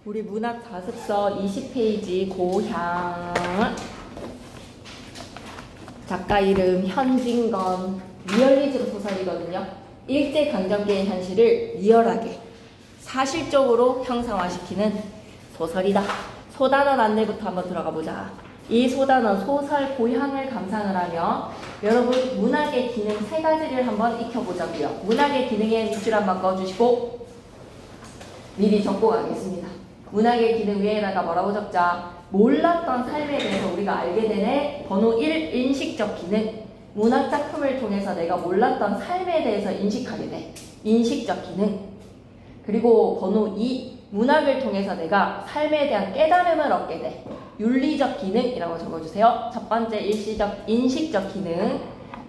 우리 문학 자습서 20페이지 고향. 작가 이름 현진건. 리얼리즘 소설이거든요. 일제강점기의 현실을 리얼하게 사실적으로 형상화시키는 소설이다. 소단원 안내부터 한번 들어가 보자. 이 소단원 소설 고향을 감상을 하며 여러분 문학의 기능 세 가지를 한번 익혀보자고요. 문학의 기능에 밑줄 한번 꺼주시고 미리 적고 가겠습니다. 문학의 기능 위에다가 뭐라고 적자? 몰랐던 삶에 대해서 우리가 알게 되네. 번호 1. 인식적 기능. 문학작품을 통해서 내가 몰랐던 삶에 대해서 인식하게 돼. 인식적 기능. 그리고 번호 2. 문학을 통해서 내가 삶에 대한 깨달음을 얻게 돼. 윤리적 기능이라고 적어주세요. 첫 번째 인식적 기능,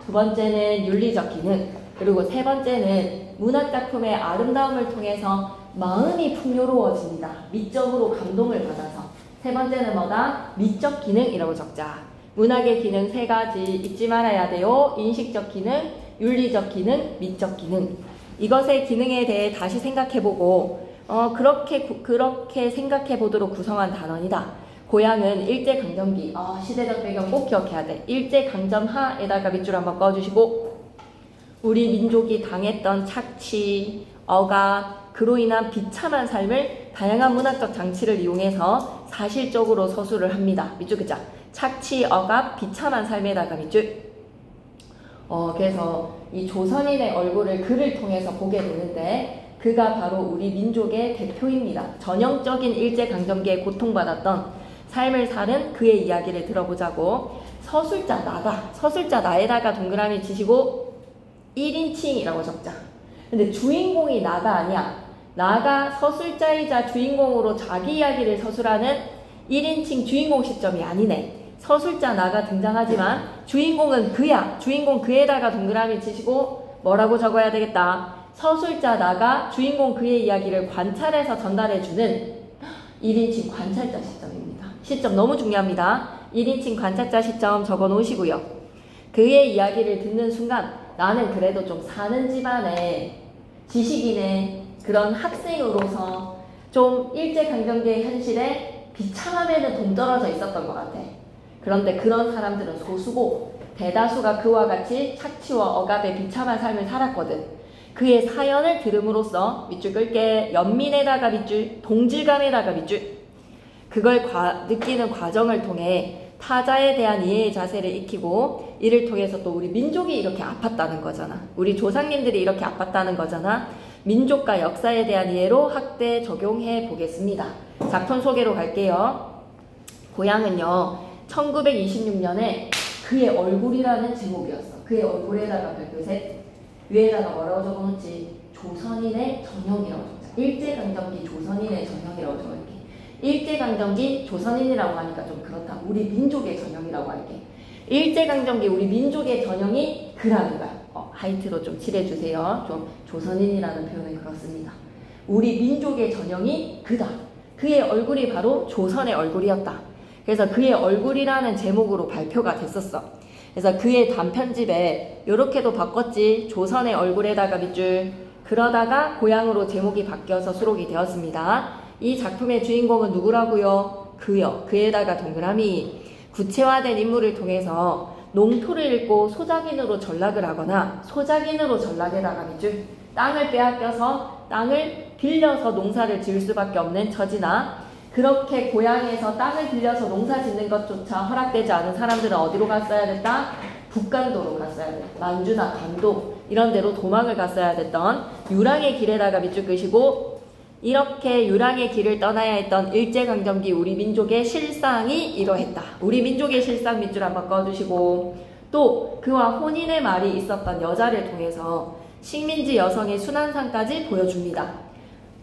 두 번째는 윤리적 기능, 그리고 세 번째는 문학작품의 아름다움을 통해서 마음이 풍요로워집니다. 미적으로 감동을 받아서. 세 번째는 뭐다? 미적 기능이라고 적자. 문학의 기능 세 가지 잊지 말아야 돼요. 인식적 기능, 윤리적 기능, 미적 기능. 이것의 기능에 대해 다시 생각해보고 그렇게 생각해보도록 구성한 단원이다. 고향은 일제강점기. 시대적 배경 꼭 기억해야 돼. 일제강점하에다가 밑줄 한번 꺼주시고 우리 민족이 당했던 착취, 억압, 그로 인한 비참한 삶을 다양한 문학적 장치를 이용해서 사실적으로 서술을 합니다. 밑줄 그자. 착취, 억압, 비참한 삶에다가 밑줄. 그래서 이 조선인의 얼굴을 글을 통해서 보게 되는데 그가 바로 우리 민족의 대표입니다. 전형적인 일제강점기에 고통받았던 삶을 사는 그의 이야기를 들어보자고. 서술자 나가. 서술자 나에다가 동그라미 치시고 1인칭이라고 적자. 근데 주인공이 나가 아니야. 나가 서술자이자 주인공으로 자기 이야기를 서술하는 1인칭 주인공 시점이 아니네. 서술자 나가 등장하지만 주인공은 그야. 주인공 그에다가 동그라미 치시고 뭐라고 적어야 되겠다. 서술자 나가 주인공 그의 이야기를 관찰해서 전달해주는 1인칭 관찰자 시점입니다. 시점 너무 중요합니다. 1인칭 관찰자 시점 적어 놓으시고요. 그의 이야기를 듣는 순간 나는 그래도 좀 사는 집안의 지식인의 그런 학생으로서 좀 일제강점기의 현실에 비참함에는 동떨어져 있었던 것 같아. 그런데 그런 사람들은 소수고 대다수가 그와 같이 착취와 억압의 비참한 삶을 살았거든. 그의 사연을 들음으로써 밑줄 끌게. 연민에다가 밑줄, 동질감에다가 밑줄. 그걸 느끼는 과정을 통해 타자에 대한 이해의 자세를 익히고 이를 통해서 또 우리 민족이 이렇게 아팠다는 거잖아. 우리 조상님들이 이렇게 아팠다는 거잖아. 민족과 역사에 대한 이해로 학대에 적용해 보겠습니다. 작품 소개로 갈게요. 고향은요. 1926년에 그의 얼굴이라는 제목이었어. 그의 얼굴에다가 별표셋. 위에다가 뭐라고 적어놓지? 조선인의 전형이라고 적자. 일제강점기 조선인의 전형이라고 적을게. 일제강점기 조선인이라고 하니까 좀 그렇다. 우리 민족의 전형이라고 할게. 일제강점기 우리 민족의 전형이 그라는 거야. 하이트로 좀 칠해주세요. 좀 조선인이라는 표현은 그렇습니다. 우리 민족의 전형이 그다. 그의 얼굴이 바로 조선의 얼굴이었다. 그래서 그의 얼굴이라는 제목으로 발표가 됐었어. 그래서 그의 단편집에 이렇게도 바꿨지. 조선의 얼굴에다가 밑줄. 그러다가 고향으로 제목이 바뀌어서 수록이 되었습니다. 이 작품의 주인공은 누구라고요? 그요. 그에다가 동그라미. 구체화된 인물을 통해서 농토를 읽고 소작인으로 전락을 하거나 소작인으로 전락에다가 밑줄. 땅을 빼앗겨서 땅을 빌려서 농사를 지을 수밖에 없는 처지나 그렇게 고향에서 땅을 빌려서 농사 짓는 것조차 허락되지 않은 사람들은 어디로 갔어야 됐다? 북간도로 갔어야 됐다. 만주나 강도 이런 데로 도망을 갔어야 됐던 유랑의 길에다가 밑줄 끄시고 이렇게 유랑의 길을 떠나야 했던 일제강점기 우리 민족의 실상이 이러했다. 우리 민족의 실상 밑줄 한번 꺼주시고 또 그와 혼인의 말이 있었던 여자를 통해서 식민지 여성의 순환상까지 보여줍니다.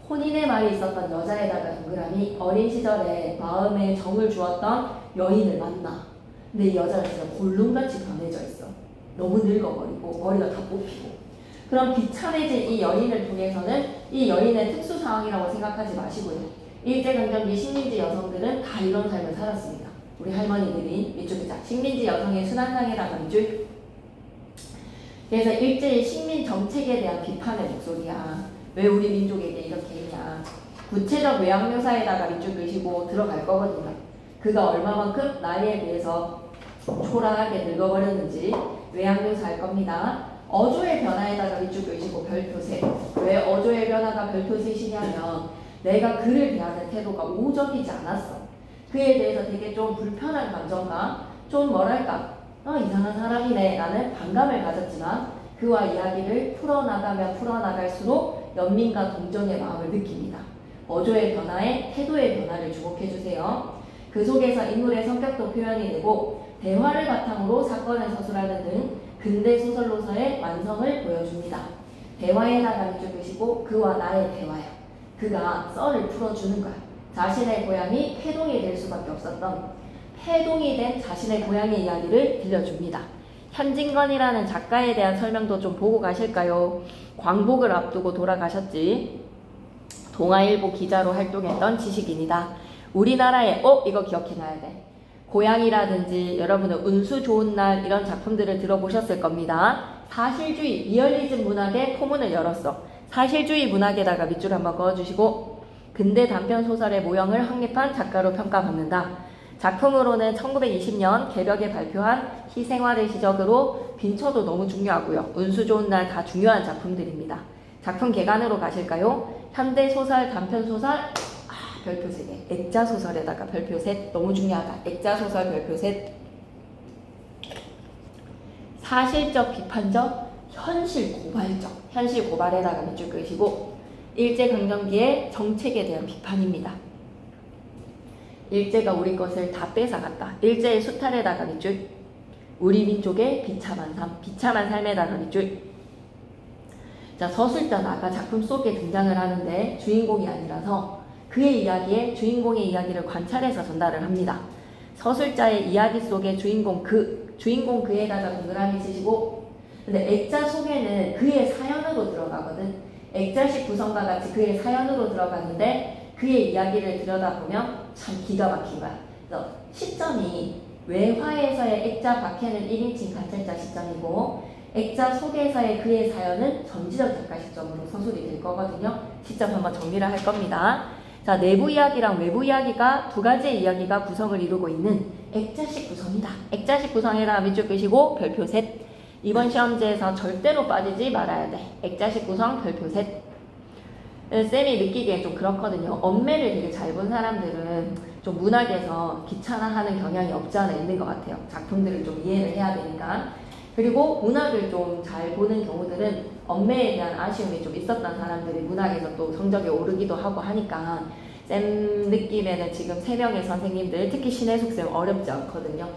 혼인의 말이 있었던 여자에다가 동그라미. 어린 시절에 마음에 정을 주었던 여인을 만나. 근데 이 여자는 진짜 골룸같이 변해져 있어. 너무 늙어버리고 머리가 다 뽑히고. 그럼 비참해진 이 여인을 통해서는 이 여인의 특수 상황이라고 생각하지 마시고요. 일제강점기 식민지 여성들은 다 이런 삶을 살았습니다. 우리 할머니들이 밑줄자 식민지 여성의 순환상에다가 밑줄. 그래서 일제의 식민 정책에 대한 비판의 목소리야. 왜 우리 민족에게 이렇게 했냐. 구체적 외양 묘사에다가 밑줄 그시고 들어갈 거거든요. 그가 얼마만큼 나이에 비해서 초라하게 늙어버렸는지 외양 묘사할 겁니다. 어조의 변화에다가 밑줄 그시고 별표 셋. 왜 어조의 변화가 별표 셋이냐면 내가 그를 대하는 태도가 우호적이지 않았어. 그에 대해서 되게 좀 불편한 감정과 좀 뭐랄까 이상한 사람이네 라는 반감을 가졌지만 그와 이야기를 풀어나가면 풀어나갈수록 연민과 동정의 마음을 느낍니다. 어조의 변화에 태도의 변화를 주목해주세요. 그 속에서 인물의 성격도 표현이 되고 대화를 바탕으로 사건을 서술하는 등 근대 소설로서의 완성을 보여줍니다. 대화에다가 밑줄 그시고 그와 나의 대화야. 그가 썰을 풀어주는 거야. 자신의 고향이 폐동이 될 수밖에 없었던 폐동이 된 자신의 고향의 이야기를 들려줍니다. 현진건이라는 작가에 대한 설명도 좀 보고 가실까요? 광복을 앞두고 돌아가셨지. 동아일보 기자로 활동했던 지식인이다. 우리나라에 이거 기억해놔야 돼. 고향이라든지 여러분은 운수 좋은 날 이런 작품들을 들어보셨을 겁니다. 사실주의, 리얼리즘 문학의 포문을 열었어. 사실주의 문학에다가 밑줄 한번 그어주시고 근대 단편소설의 모형을 확립한 작가로 평가받는다. 작품으로는 1920년 개벽에 발표한 희생화를 시작으로 빈처도 너무 중요하고요. 운수 좋은 날 다 중요한 작품들입니다. 작품 개관으로 가실까요? 현대소설, 단편소설, 별표 3개. 액자소설에다가 별표 셋. 너무 중요하다. 액자소설 별표 셋. 사실적, 비판적, 현실 고발적. 현실 고발에다가 밑줄 그으시고 일제강점기의 정책에 대한 비판입니다. 일제가 우리 것을 다 뺏어갔다. 일제의 수탈에다가 밑줄. 우리 민족의 비참한 삶, 비참한 삶에다가 밑줄. 자, 서술자 나가 작품 속에 등장을 하는데 주인공이 아니라서 그의 이야기에 주인공의 이야기를 관찰해서 전달을 합니다. 서술자의 이야기 속에 주인공 그에다가 동그라미 치시고 근데 액자 속에는 그의 사연으로 들어가거든. 액자식 구성과 같이 그의 사연으로 들어갔는데 그의 이야기를 들여다보면 참 기가 막힌 거야. 그래서 시점이 외화에서의 액자 밖에는 1인칭 관찰자 시점이고 액자 속에서의 그의 사연은 전지적 작가 시점으로 서술이 될 거거든요. 시점 한번 정리를 할 겁니다. 자, 내부 이야기랑 외부 이야기가 두 가지의 이야기가 구성을 이루고 있는 액자식 구성이다. 액자식 구성에다가 밑줄 그시고 별표 셋. 이번 시험지에서 절대로 빠지지 말아야 돼. 액자식 구성 별표 셋. 쌤이 느끼기엔 좀 그렇거든요. 엄매를 되게 잘 본 사람들은 좀 문학에서 귀찮아하는 경향이 없지 않아 있는 것 같아요. 작품들을 좀 이해를 해야 되니까. 그리고 문학을 좀 잘 보는 경우들은 엄매에 대한 아쉬움이 좀 있었던 사람들이 문학에서 또 성적이 오르기도 하고 하니까 쌤 느낌에는 지금 3명의 선생님들, 특히 신혜숙 쌤 어렵지 않거든요.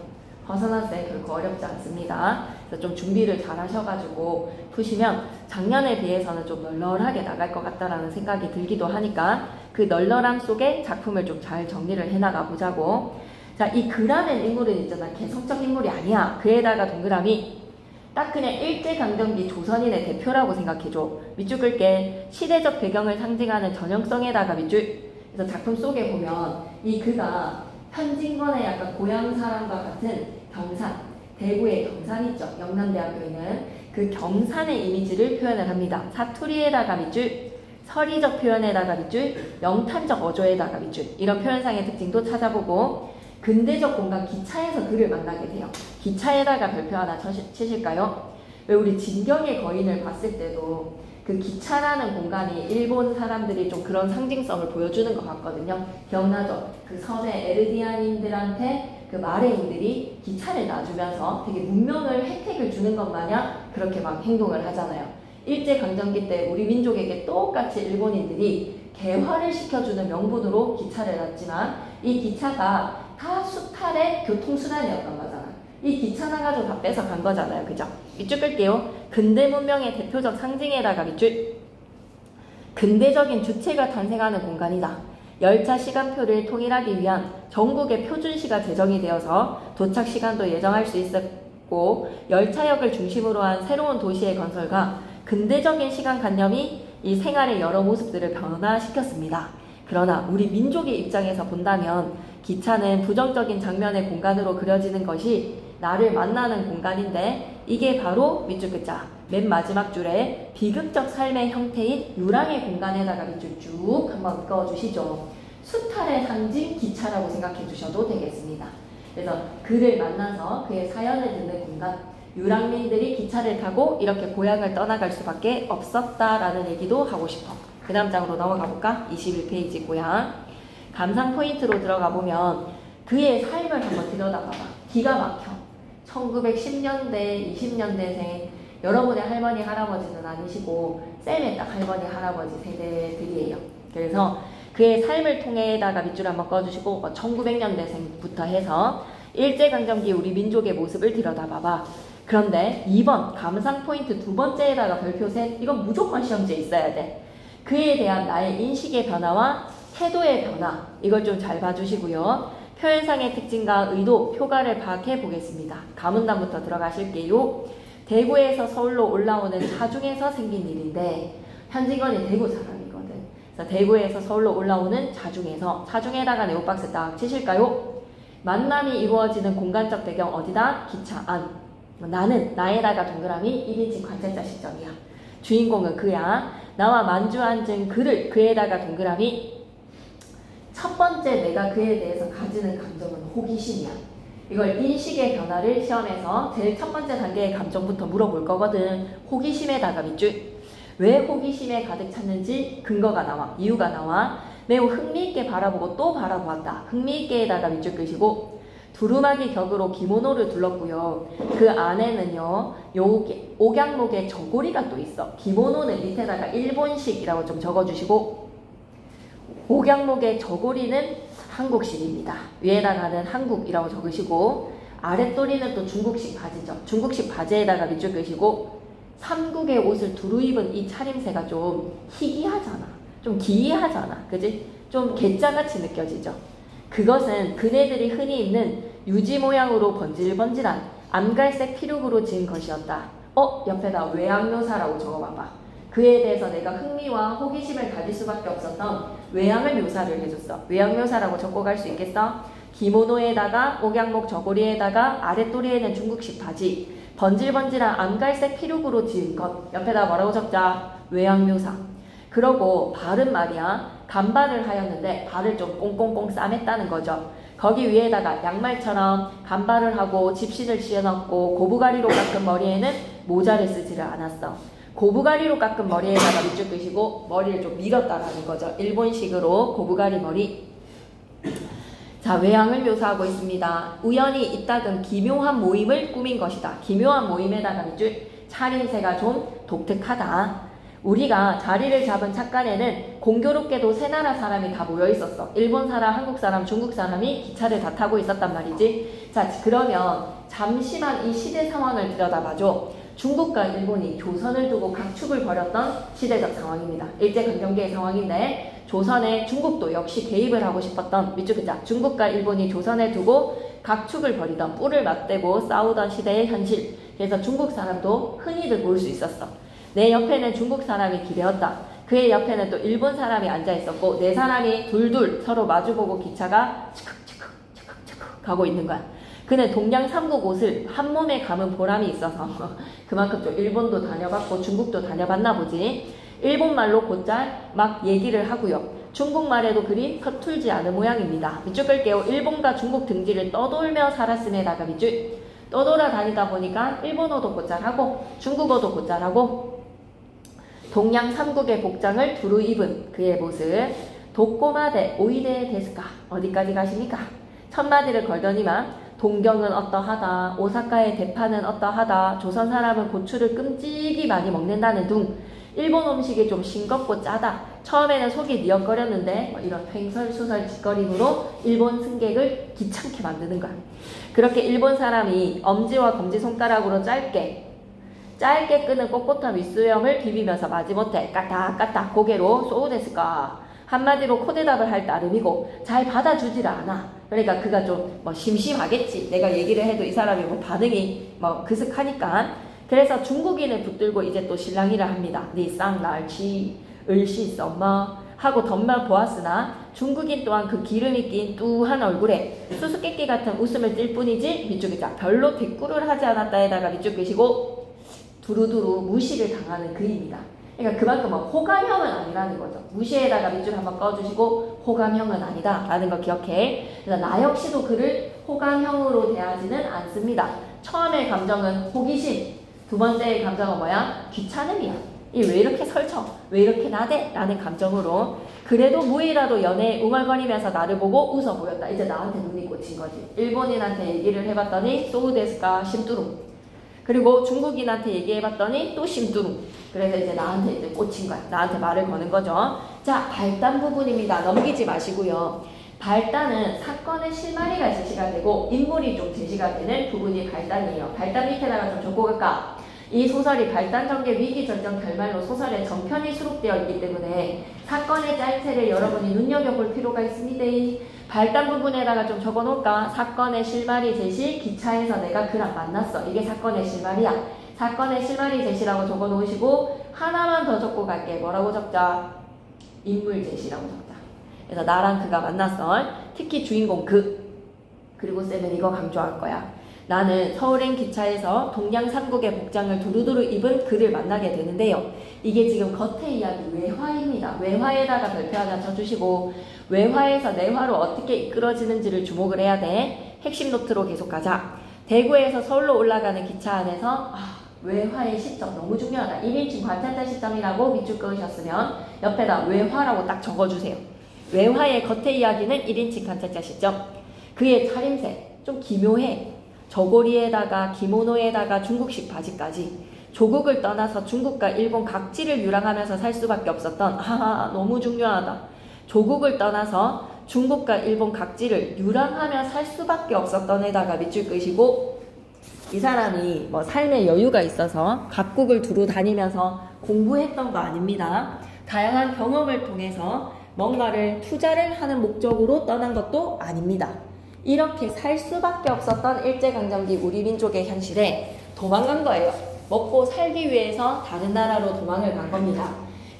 허선아 쌤 결코 어렵지 않습니다. 그래서 좀 준비를 잘 하셔가지고 푸시면 작년에 비해서는 좀 널널하게 나갈 것 같다라는 생각이 들기도 하니까 그 널널함 속에 작품을 좀 잘 정리를 해나가 보자고. 자, 이 그라는 인물은 있잖아. 개성적 인물이 아니야. 그에다가 동그라미. 딱 그냥 일제강점기 조선인의 대표라고 생각해줘. 밑줄 끌게. 시대적 배경을 상징하는 전형성에다가 밑줄. 그래서 작품 속에 보면 이 그가 현진건의 약간 고향 사람과 같은 경산, 대구의 경산 있죠. 영남대학교에 있는 그 경산의 이미지를 표현을 합니다. 사투리에다가 밑줄, 서리적 표현에다가 밑줄, 영탄적 어조에다가 밑줄. 이런 표현상의 특징도 찾아보고 근대적 공간 기차에서 그를 만나게 돼요. 기차에다가 별표 하나 치실까요? 왜 우리 진경의 거인을 봤을 때도 그 기차라는 공간이 일본 사람들이 좀 그런 상징성을 보여주는 것 같거든요. 기억나죠? 그 섬의 에르디아인들한테 그 마레인들이 기차를 놔주면서 되게 문명을 혜택을 주는 것 마냥 그렇게 막 행동을 하잖아요. 일제강점기 때 우리 민족에게 똑같이 일본인들이 개화를 시켜주는 명분으로 기차를 놨지만 이 기차가 다 수탈의 교통수단이었던 거잖아. 이 기차 나가지고 다 뺏어간 거잖아요. 그죠? 밑줄 끌게요. 근대 문명의 대표적 상징에다가 밑줄. 근대적인 주체가 탄생하는 공간이다. 열차 시간표를 통일하기 위한 전국의 표준시가 제정이 되어서 도착 시간도 예정할 수 있었고 열차역을 중심으로 한 새로운 도시의 건설과 근대적인 시간관념이 이 생활의 여러 모습들을 변화시켰습니다. 그러나 우리 민족의 입장에서 본다면 기차는 부정적인 장면의 공간으로 그려지는 것이 나를 만나는 공간인데 이게 바로 밑줄 글자 맨 마지막 줄에 비극적 삶의 형태인 유랑의 공간에다가 밑줄 쭉 한번 그어주시죠. 수탈의 상징 기차라고 생각해 주셔도 되겠습니다. 그래서 그를 만나서 그의 사연을 듣는 공간, 유랑민들이 기차를 타고 이렇게 고향을 떠나갈 수밖에 없었다라는 얘기도 하고 싶어. 그 다음 장으로 넘어가 볼까? 21페이지 고향. 감상 포인트로 들어가 보면 그의 삶을 한번 들여다봐봐. 기가 막혀. 1910년대, 20년대생 여러분의 할머니, 할아버지는 아니시고 쌤의 딱 할머니, 할아버지 세대들이에요. 그래서 그의 삶을 통해다가 밑줄 한번 꺼주시고 1900년대생부터 해서 일제강점기 우리 민족의 모습을 들여다봐봐. 그런데 2번 감상 포인트 두 번째에다가 별표 셋, 이건 무조건 시험지에 있어야 돼. 그에 대한 나의 인식의 변화와 태도의 변화, 이걸 좀 잘 봐주시고요. 표현상의 특징과 의도, 표가를 파악해 보겠습니다. 가문단부터 들어가실게요. 대구에서 서울로 올라오는 차중에서 생긴 일인데 현진건이 대구 사람이거든. 그래서 대구에서 서울로 올라오는 차중에다가 네오박스 딱 치실까요? 만남이 이루어지는 공간적 배경 어디다? 기차 안. 나에다가 동그라미 1인칭 관찰자 시점이야. 주인공은 그야. 나와 만주 앉은 그를, 그에다가 동그라미. 첫 번째 내가 그에 대해서 가지는 감정은 호기심이야. 이걸 인식의 변화를 시험에서 제일 첫 번째 단계의 감정부터 물어볼 거거든. 호기심에다가 밑줄. 왜 호기심에 가득 찼는지 근거가 나와. 이유가 나와. 매우 흥미있게 바라보고 또 바라보았다. 흥미있게에다가 밑줄 끄시고 두루마기 격으로 기모노를 둘렀고요. 그 안에는요. 옥양록의 저고리가 또 있어. 기모노는 밑에다가 일본식이라고 좀 적어주시고 옥양록의 저고리는 한국식입니다. 위에다가는 한국이라고 적으시고 아랫도리는 또 중국식 바지죠. 중국식 바지에다가 밑줄 끄시고 삼국의 옷을 두루 입은 이 차림새가 좀 희귀하잖아. 좀 기이하잖아. 그지? 좀 괴짜같이 느껴지죠. 그것은 그네들이 흔히 입는 유지 모양으로 번질번질한 암갈색 피룩으로 지은 것이었다. 옆에다 외양묘사라고 적어봐봐. 그에 대해서 내가 흥미와 호기심을 가질 수밖에 없었던 외양을 묘사를 해줬어. 외양묘사라고 적고 갈 수 있겠어? 기모노에다가 옥양목 저고리에다가 아랫도리에는 중국식 바지, 번질번질한 암갈색 피룩으로 지은 것. 옆에다 뭐라고 적자? 외양묘사. 그러고 발은 말이야. 간발을 하였는데 발을 좀 꽁꽁꽁 싸맸다는 거죠. 거기 위에다가 양말처럼 간발을 하고 집신을 씌워넣고 고부가리로 깎은 머리에는 모자를 쓰지를 않았어. 고부가리로 깎은 머리에다가 밑줄 끄시고 머리를 좀 밀었다라는 거죠. 일본식으로 고부가리 머리. 자, 외양을 묘사하고 있습니다. 우연히 이따금 기묘한 모임을 꾸민 것이다. 기묘한 모임에다가 밑줄. 차림새가 좀 독특하다. 우리가 자리를 잡은 착간에는 공교롭게도 세 나라 사람이 다 모여 있었어. 일본 사람, 한국 사람, 중국 사람이 기차를 다 타고 있었단 말이지. 자, 그러면 잠시만 이 시대 상황을 들여다봐줘. 중국과 일본이 조선을 두고 각축을 벌였던 시대적 상황입니다. 일제강점기의 상황인데 조선에 중국도 역시 개입을 하고 싶었던 밑줄 끄자. 중국과 일본이 조선을 두고 각축을 벌이던 뿔을 맞대고 싸우던 시대의 현실. 그래서 중국 사람도 흔히들 볼 수 있었어. 내 옆에는 중국 사람이 기대었다. 그의 옆에는 또 일본 사람이 앉아있었고 네 사람이 둘둘 서로 마주보고 기차가 치컥치컥 가고 있는 거야. 그는 동양 삼국 옷을 한 몸에 감은 보람이 있어서 그만큼 좀 일본도 다녀봤고 중국도 다녀봤나 보지. 일본말로 곧잘 막 얘기를 하고요. 중국말에도 그리 서툴지 않은 모양입니다. 밑줄 끌게요. 일본과 중국 등지를 떠돌며 살았음에다가 밑줄. 떠돌아 다니다 보니까 일본어도 곧잘하고 중국어도 곧잘하고 동양 삼국의 복장을 두루 입은 그의 모습. 도꼬마대 오이데 데스까? 어디까지 가십니까? 첫마디를 걸더니만 동경은 어떠하다, 오사카의 대파는 어떠하다, 조선 사람은 고추를 끔찍이 많이 먹는다는 둥, 일본 음식이 좀 싱겁고 짜다, 처음에는 속이 니역거렸는데 이런 횡설수설 짓거림으로 일본 승객을 귀찮게 만드는 거야. 그렇게 일본 사람이 엄지와 검지손가락으로 짧게 끄는 꼿꼿한 윗수염을 비비면서 마지못해 까딱까딱 고개로 쏘우데스까 한마디로 코대답을 할 따름이고 잘 받아주질 않아. 그러니까 그가 좀 심심하겠지. 내가 얘기를 해도 이 사람이 반응이 그슥하니까. 그래서 중국인을 붙들고 이제 또 실랑이를 합니다. 니 쌍날치 을시 썸머 하고 덤만 보았으나 중국인 또한 그 기름이 낀 뚜한 얼굴에 수수께끼 같은 웃음을 띌 뿐이지 밑줄기자 별로 대꾸를 하지 않았다에다가 밑줄 끄시고 두루두루 무시를 당하는 그입니다. 그러니까 그만큼 호감형은 아니라는 거죠. 무시에다가 밑줄 한번 꺼주시고 호감형은 아니다 라는 거 기억해. 그래서 나 역시도 그를 호감형으로 대하지는 않습니다. 처음의 감정은 호기심, 두 번째의 감정은 뭐야? 귀찮음이야. 이 왜 이렇게 설쳐? 왜 이렇게 나대? 라는 감정으로 그래도 무이라도 연애에 웅얼거리면서 나를 보고 웃어 보였다. 이제 나한테 눈이 꽂힌 거지. 일본인한테 얘기를 해봤더니 소우데스가 심두름. 그리고 중국인한테 얘기해봤더니 또 심두름. 그래서 이제 나한테 이제 꽂힌 거야. 나한테 말을 거는 거죠. 자, 발단 부분입니다. 넘기지 마시고요. 발단은 사건의 실마리가 제시가 되고 인물이 좀 제시가 되는 부분이 발단이에요. 발단 밑에다가 좀 적고 갈까? 이 소설이 발단 전개 위기 절정 결말로 소설의 전편이 수록되어 있기 때문에 사건의 짜임새를 여러분이 눈여겨볼 필요가 있습니다. 발단 부분에다가 좀 적어놓을까? 사건의 실마리 제시, 기차에서 내가 그랑 만났어. 이게 사건의 실마리야. 사건의 실마리 제시라고 적어놓으시고 하나만 더 적고 갈게. 뭐라고 적자? 인물 제시라고 적자. 그래서 나랑 그가 만났어. 특히 주인공 그리고 쌤은 이거 강조할 거야. 나는 서울행 기차에서 동양 삼국의 복장을 두루두루 입은 그를 만나게 되는데요. 이게 지금 겉의 이야기 외화입니다. 외화에다가 별표 하나 쳐주시고 외화에서 내화로 어떻게 이끌어지는지를 주목을 해야 돼. 핵심 노트로 계속 가자. 대구에서 서울로 올라가는 기차 안에서 외화의 시점 너무 중요하다. 1인칭 관찰자 시점이라고 밑줄 그으셨으면 옆에다 외화라고 딱 적어주세요. 외화의 겉의 이야기는 1인칭 관찰자 시점. 그의 차림새 좀 기묘해. 저고리에다가 기모노에다가 중국식 바지까지 조국을 떠나서 중국과 일본 각지를 유랑하면서 살 수밖에 없었던 너무 중요하다. 조국을 떠나서 중국과 일본 각지를 유랑하며 살 수밖에 없었던 에다가 밑줄 끄시고 이 사람이 뭐 삶의 여유가 있어서 각국을 두루 다니면서 공부했던 거 아닙니다. 다양한 경험을 통해서 뭔가를 투자를 하는 목적으로 떠난 것도 아닙니다. 이렇게 살 수밖에 없었던 일제강점기 우리 민족의 현실에 도망간 거예요. 먹고 살기 위해서 다른 나라로 도망을 간 겁니다.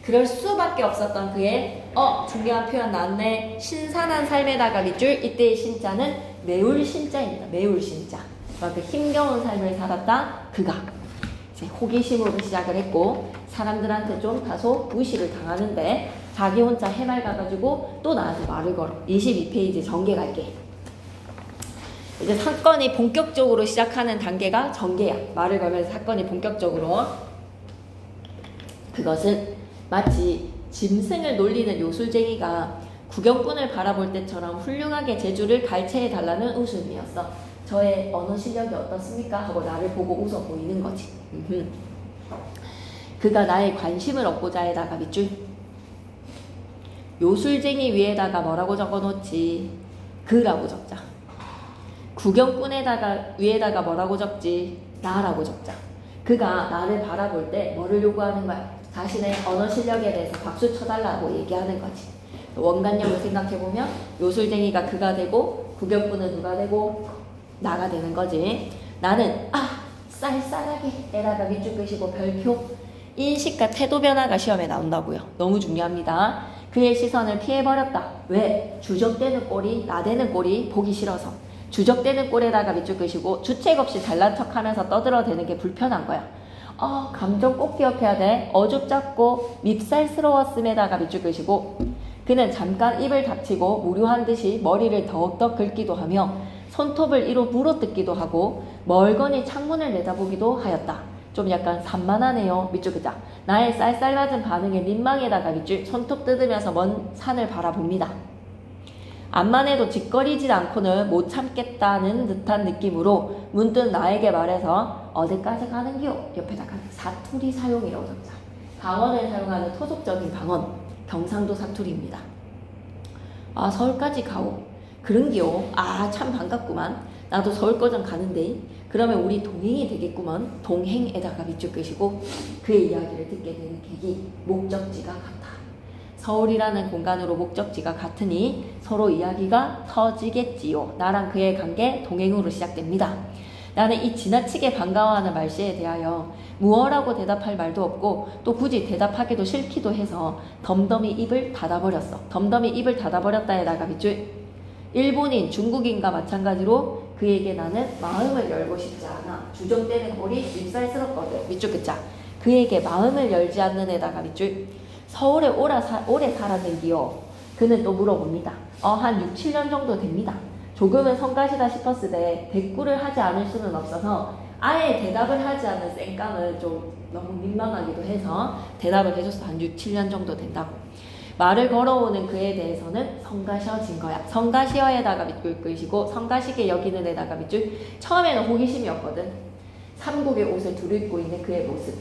그럴 수밖에 없었던 그의 중요한 표현 나왔네. 신선한 삶에다가 밑줄 이때의 신자는 매울 신자입니다. 매울 신자. 그 힘겨운 삶을 살았다 그가 이제 호기심으로 시작을 했고 사람들한테 좀 다소 무시를 당하는데 자기 혼자 해맑아가지고 또 나한테 말을 걸어. 22페이지 전개 갈게. 이제 사건이 본격적으로 시작하는 단계가 전개야. 말을 걸면서 사건이 본격적으로. 그것은 마치 짐승을 놀리는 요술쟁이가 구경꾼을 바라볼 때처럼 훌륭하게 제주를 갈채해달라는 웃음이었어. 저의 언어 실력이 어떻습니까? 하고 나를 보고 웃어 보이는 거지. 그가 나의 관심을 얻고자 해다가 밑줄. 요술쟁이 위에다가 뭐라고 적어놓지? 그라고 적자. 구경꾼에다가 위에다가 뭐라고 적지? 나라고 적자. 그가 나를 바라볼 때 뭐를 요구하는 거야? 자신의 언어 실력에 대해서 박수 쳐달라고 얘기하는 거지. 원관념을 생각해보면 요술쟁이가 그가 되고 구경꾼은 누가 되고 나가 되는 거지. 나는 쌀쌀하게 에다가 밑줄 끄시고 별표. 인식과 태도 변화가 시험에 나온다고요. 너무 중요합니다. 그의 시선을 피해버렸다. 왜? 주적대는 꼴이 나대는 꼴이 보기 싫어서. 주적대는 꼴에다가 밑줄 끄시고 주책 없이 잘난 척하면서 떠들어대는 게 불편한 거야. 감정 꼭 기억해야 돼. 어줍잡고 밉살스러웠음에다가 밑줄 끄시고 그는 잠깐 입을 닥치고 무료한 듯이 머리를 더욱더 긁기도 하며 손톱을 이로 물어뜯기도 하고 멀거니 창문을 내다보기도 하였다. 좀 약간 산만하네요. 밑줄 끄자. 나의 쌀쌀맞은 반응에 민망에다가 밑줄 손톱 뜯으면서 먼 산을 바라봅니다. 암만 해도 짓거리질 않고는 못 참겠다는 듯한 느낌으로 문득 나에게 말해서 어디까지 가는겨? 옆에다가 사투리 사용이라고 적자. 방언을 사용하는 토속적인 방언. 경상도 사투리입니다. 서울까지 가오. 그런겨. 참 반갑구만. 나도 서울거장 가는데. 그러면 우리 동행이 되겠구먼. 동행에다가 밑줄 끄시고 그의 이야기를 듣게 되는 계기, 목적지가 같아. 서울이라는 공간으로 목적지가 같으니 서로 이야기가 터지겠지요. 나랑 그의 관계 동행으로 시작됩니다. 나는 이 지나치게 반가워하는 말씨에 대하여 무어라고 대답할 말도 없고 또 굳이 대답하기도 싫기도 해서 덤덤히 입을 닫아버렸어. 덤덤히 입을 닫아버렸다에다가 밑줄. 일본인, 중국인과 마찬가지로 그에게 나는 마음을 열고 싶지 않아. 주정되는 꼴이 밉살스럽거든. 밑줄 긋자. 그에게 마음을 열지 않는 애다가 밑줄. 서울에 오래 살았는기요. 그는 또 물어봅니다. 한 6, 7년 정도 됩니다. 조금은 성가시다 싶었을 때 대꾸를 하지 않을 수는 없어서 아예 대답을 하지 않는 쌩감은 좀 너무 민망하기도 해서 대답을 해줬어. 한 6, 7년 정도 된다고. 말을 걸어오는 그에 대해서는 성가셔진 거야. 성가시어에다가 밑줄 끄시고 성가시게 여기는 에다가 밑줄. 처음에는 호기심이었거든. 삼국의 옷을 두르입고 있는 그의 모습.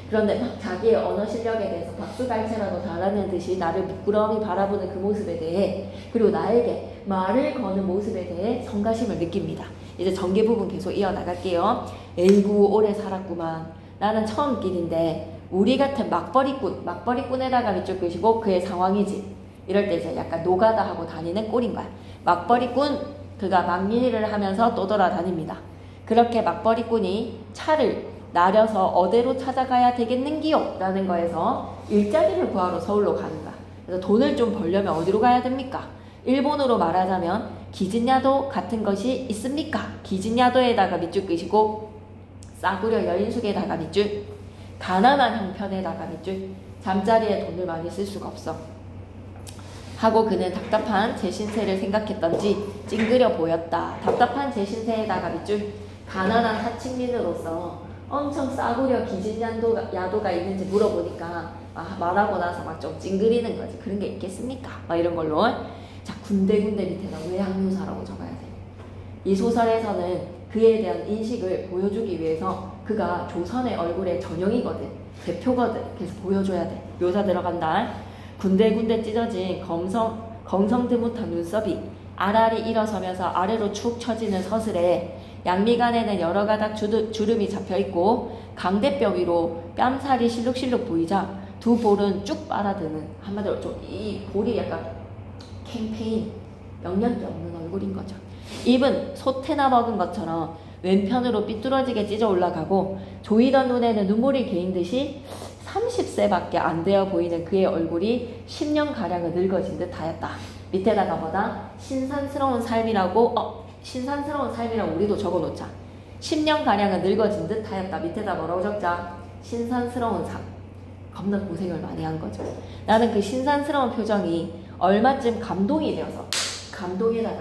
그런데 막 자기의 언어 실력에 대해서 박수갈채라도 잘하는 듯이 나를 부끄러움이 바라보는 그 모습에 대해, 그리고 나에게 말을 거는 모습에 대해 성가심을 느낍니다. 이제 전개 부분 계속 이어나갈게요. 에이구 오래 살았구만. 나는 처음 길인데 우리 같은 막벌이꾼에다가 밑줄 끄시고 그의 상황이지. 이럴 때 이제 약간 노가다 하고 다니는 꼴인 거야. 막벌이꾼, 그가 막일을 하면서 떠돌아다닙니다. 그렇게 막벌이꾼이 차를 나려서 어디로 찾아가야 되겠는기요? 라는 거에서 일자리를 구하러 서울로 가는 거야. 그래서 돈을 좀 벌려면 어디로 가야 됩니까? 일본으로 말하자면 기진야도 같은 것이 있습니까? 기진야도에다가 밑줄 끄시고 싸구려 여인숙에다가 밑줄, 가난한 형편에다가 밑줄, 잠자리에 돈을 많이 쓸 수가 없어. 하고 그는 답답한 제 신세를 생각했던지 찡그려 보였다. 답답한 제 신세에다가 밑줄, 가난한 하층민으로서 엄청 싸구려 기진야도가 있는지 물어보니까 말하고 나서 막 좀 찡그리는 거지. 그런 게 있겠습니까? 막 이런 걸로. 자, 군데군데 밑에다 외항묘사라고 적어야 돼. 이 소설에서는 그에 대한 인식을 보여주기 위해서 그가 조선의 얼굴의 전형이거든. 대표거든. 그래서 보여줘야 돼. 묘사 들어간다. 군데군데 찢어진 검성드뭇한 눈썹이 알알이 일어서면서 아래로 축 처지는 서슬에 양미간에는 여러 가닥 주름이 잡혀있고 강대뼈 위로 뺨살이 실룩실룩 보이자 두 볼은 쭉 빨아드는, 한마디로 좀 이 볼이 약간 캠페인, 영양기 없는 얼굴인 거죠. 입은 소태나 먹은 것처럼 왼편으로 삐뚤어지게 찢어 올라가고 조이던 눈에는 눈물이 개인 듯이 30세밖에 안 되어 보이는 그의 얼굴이 10년가량은 늙어진 듯 하였다. 밑에다가 뭐다? 신산스러운 삶이라고 우리도 적어놓자. 10년가량은 늙어진 듯 하였다. 밑에다 뭐라고 적자? 신산스러운 삶. 겁나 고생을 많이 한 거죠. 나는 그 신산스러운 표정이 얼마쯤 감동이 되어서, 감동에다가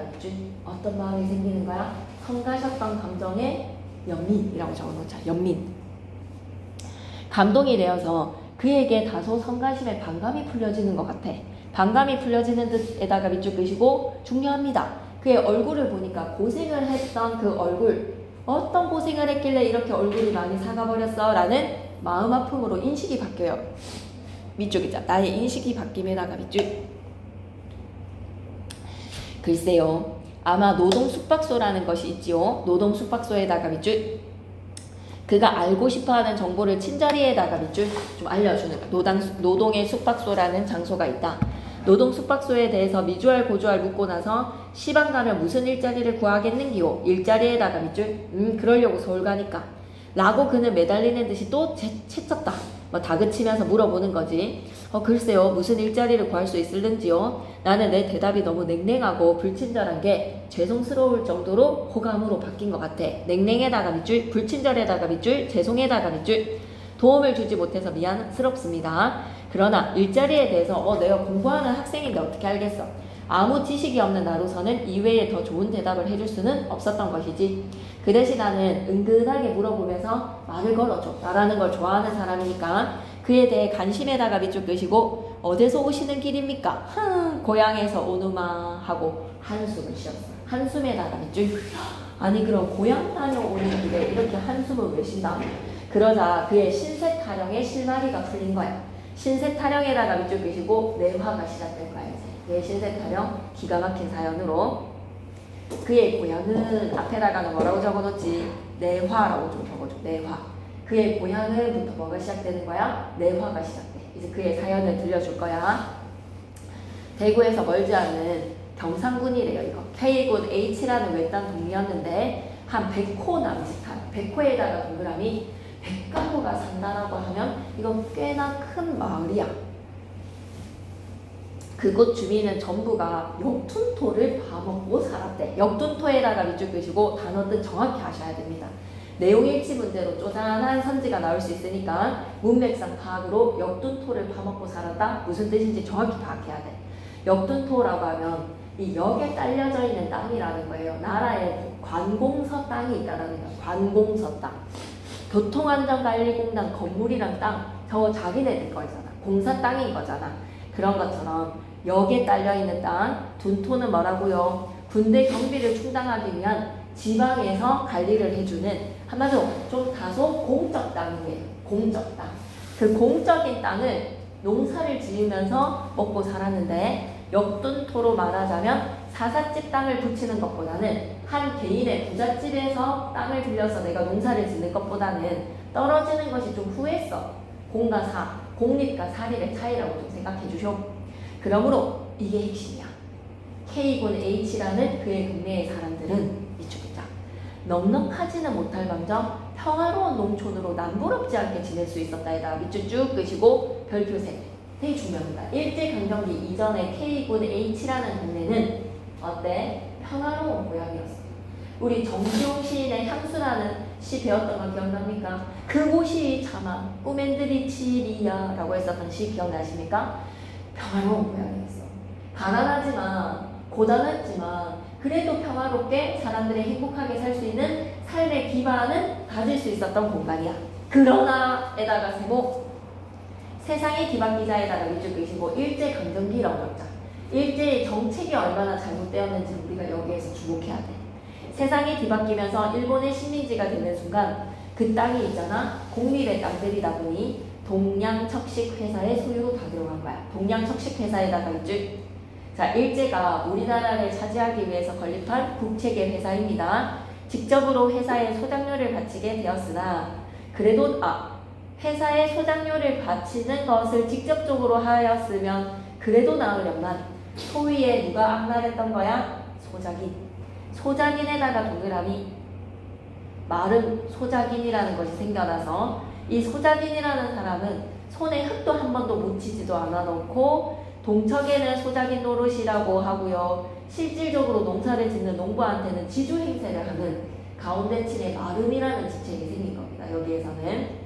어떤 마음이 생기는 거야? 성가셨던 감정의 연민이라고 적어놓자. 연민. 감동이 되어서 그에게 다소 성가심에 반감이 풀려지는 것 같아. 반감이 풀려지는 듯에다가 밑줄 끄시고 중요합니다. 그의 얼굴을 보니까 고생을 했던 그 얼굴, 어떤 고생을 했길래 이렇게 얼굴이 많이 사가버렸어? 라는 마음 아픔으로 인식이 바뀌어요. 밑줄 긋자. 나의 인식이 바뀜에다가 밑줄. 글쎄요. 아마 노동숙박소라는 것이 있지요. 노동숙박소에다가 밑줄. 그가 알고 싶어하는 정보를 친자리에다가 밑줄 좀 알려주는 거야. 노동의 숙박소라는 장소가 있다. 노동 숙박소에 대해서 미주알 고주알 묻고 나서 시방 가면 무슨 일자리를 구하겠는기요? 일자리에다가 밑줄. 그러려고 서울 가니까. 라고 그는 매달리는 듯이 또 채쳤다. 다그치면서 물어보는 거지. 글쎄요. 무슨 일자리를 구할 수 있을는지요? 나는 내 대답이 너무 냉랭하고 불친절한 게 죄송스러울 정도로 호감으로 바뀐 것 같아. 냉랭에다가 밑줄, 불친절에다가 밑줄, 죄송에다가 밑줄. 도움을 주지 못해서 미안스럽습니다. 그러나 일자리에 대해서 내가 공부하는 학생인데 어떻게 알겠어? 아무 지식이 없는 나로서는 이외에 더 좋은 대답을 해줄 수는 없었던 것이지. 그 대신 나는 은근하게 물어보면서 말을 걸어줘. 나라는 걸 좋아하는 사람이니까 그에 대해 관심에다가 밑줄 끄시고 어디서 오시는 길입니까? 고향에서 오누마 하고 한숨을 쉬었어. 한숨에다가 밑줄. 아니 그럼 고향 다녀오는 길에 이렇게 한숨을 왜 쉰다? 그러자 그의 신세 타령에 실마리가 풀린 거야. 신세 타령에다가 밑줄 끄시고 내화가 시작될 거야. 이제 내 신세 타령 기가 막힌 사연으로. 그의 고향은 앞에다가는 뭐라고 적어놓지? 내화라고 좀 적어줘. 내화. 그의 고향은부터 뭐가 시작되는 거야? 내화가 시작돼. 이제 그의 사연을 들려줄 거야. 대구에서 멀지 않은 경상군이래요. 이거 K군 H라는 외딴 동리였는데 한 100호 남짓한 100호에다가 동그라미 100가구가 산다라고 하면 이건 꽤나 큰 마을이야. 그곳 주민은 전부가 역둔토를 파먹고 살았대. 역둔토에다가 밑줄 끄시고 단어 뜻 정확히 아셔야 됩니다. 내용 일치 문제로 쪼잔한 선지가 나올 수 있으니까 문맥상 파악으로 역둔토를 파먹고 살았다. 무슨 뜻인지 정확히 파악해야 돼. 역둔토라고 하면 이 역에 딸려져 있는 땅이라는 거예요. 나라에 관공서 땅이 있다라는 거예요. 관공서 땅. 교통안전관리공단 건물이랑 땅, 저거 자기네들 거잖아. 공사 땅인 거잖아. 그런 것처럼 역에 딸려있는 땅, 둔토는 뭐라고요? 군대 경비를 충당하기 위한 지방에서 관리를 해주는 한마디로 좀 다소 공적 땅이에요. 공적 땅. 그 공적인 땅을 농사를 지으면서 먹고 살았는데 역둔토로 말하자면 사사집 땅을 붙이는 것보다는 한 개인의 부잣집에서 땅을 빌려서 내가 농사를 짓는 것보다는 떨어지는 것이 좀 후했어. 공과 사, 공립과 사립의 차이라고 좀 생각해 주쇼. 그러므로 이게 핵심이야. K군 H라는 그의 국내의 사람들은 이쪽이다. 넉넉하지는 못할 망정 평화로운 농촌으로 남부럽지 않게 지낼 수 있었다에다가 밑줄 쭉 끄시고 별표 셋. 되게 중요합니다. 일제강점기 이전에 K군 H라는 동네는 어때? 평화로운 고향이었어. 우리 정시용 시인의 향수라는 시 배웠던 거 기억납니까? 그곳이 참아 꿈엔들이 치리야 라고 했었던 시 기억나십니까? 평화로운 고향이었어. 가난하지만 고단했지만 그래도 평화롭게 사람들이 행복하게 살 수 있는 삶의 기반은 가질 수 있었던 공간이야. 그러나에다가 세모 세상의 뒤바뀌자에다가 밑줄 끄시고 일제강점기라고 했다. 일제의 정책이 얼마나 잘못되었는지 우리가 여기에서 주목해야 돼. 세상이 뒤바뀌면서 일본의 식민지가 되는 순간 그 땅이 있잖아. 공립의 땅들이다 보니 동양척식회사의 소유로 다 들어간 거야. 동양척식회사에다가 밑줄. 자, 일제가 우리나라를 차지하기 위해서 건립한 국책의 회사입니다. 직접으로 회사에 소장료를 바치게 되었으나 그래도 회사에 소장료를 바치는 것을 직접적으로 하였으면 그래도 나으련만 소위에 누가 악랄했던 거야? 소작인. 소작인에다가 동그라미 마름 소작인이라는 것이 생겨나서 이 소작인이라는 사람은 손에 흙도 한 번도 묻히지도 않아 놓고 동척에는 소작인 노릇이라고 하고요. 실질적으로 농사를 짓는 농부한테는 지주 행세를 하는 가운데 층의 마름이라는 직책이 생긴 겁니다. 여기에서는.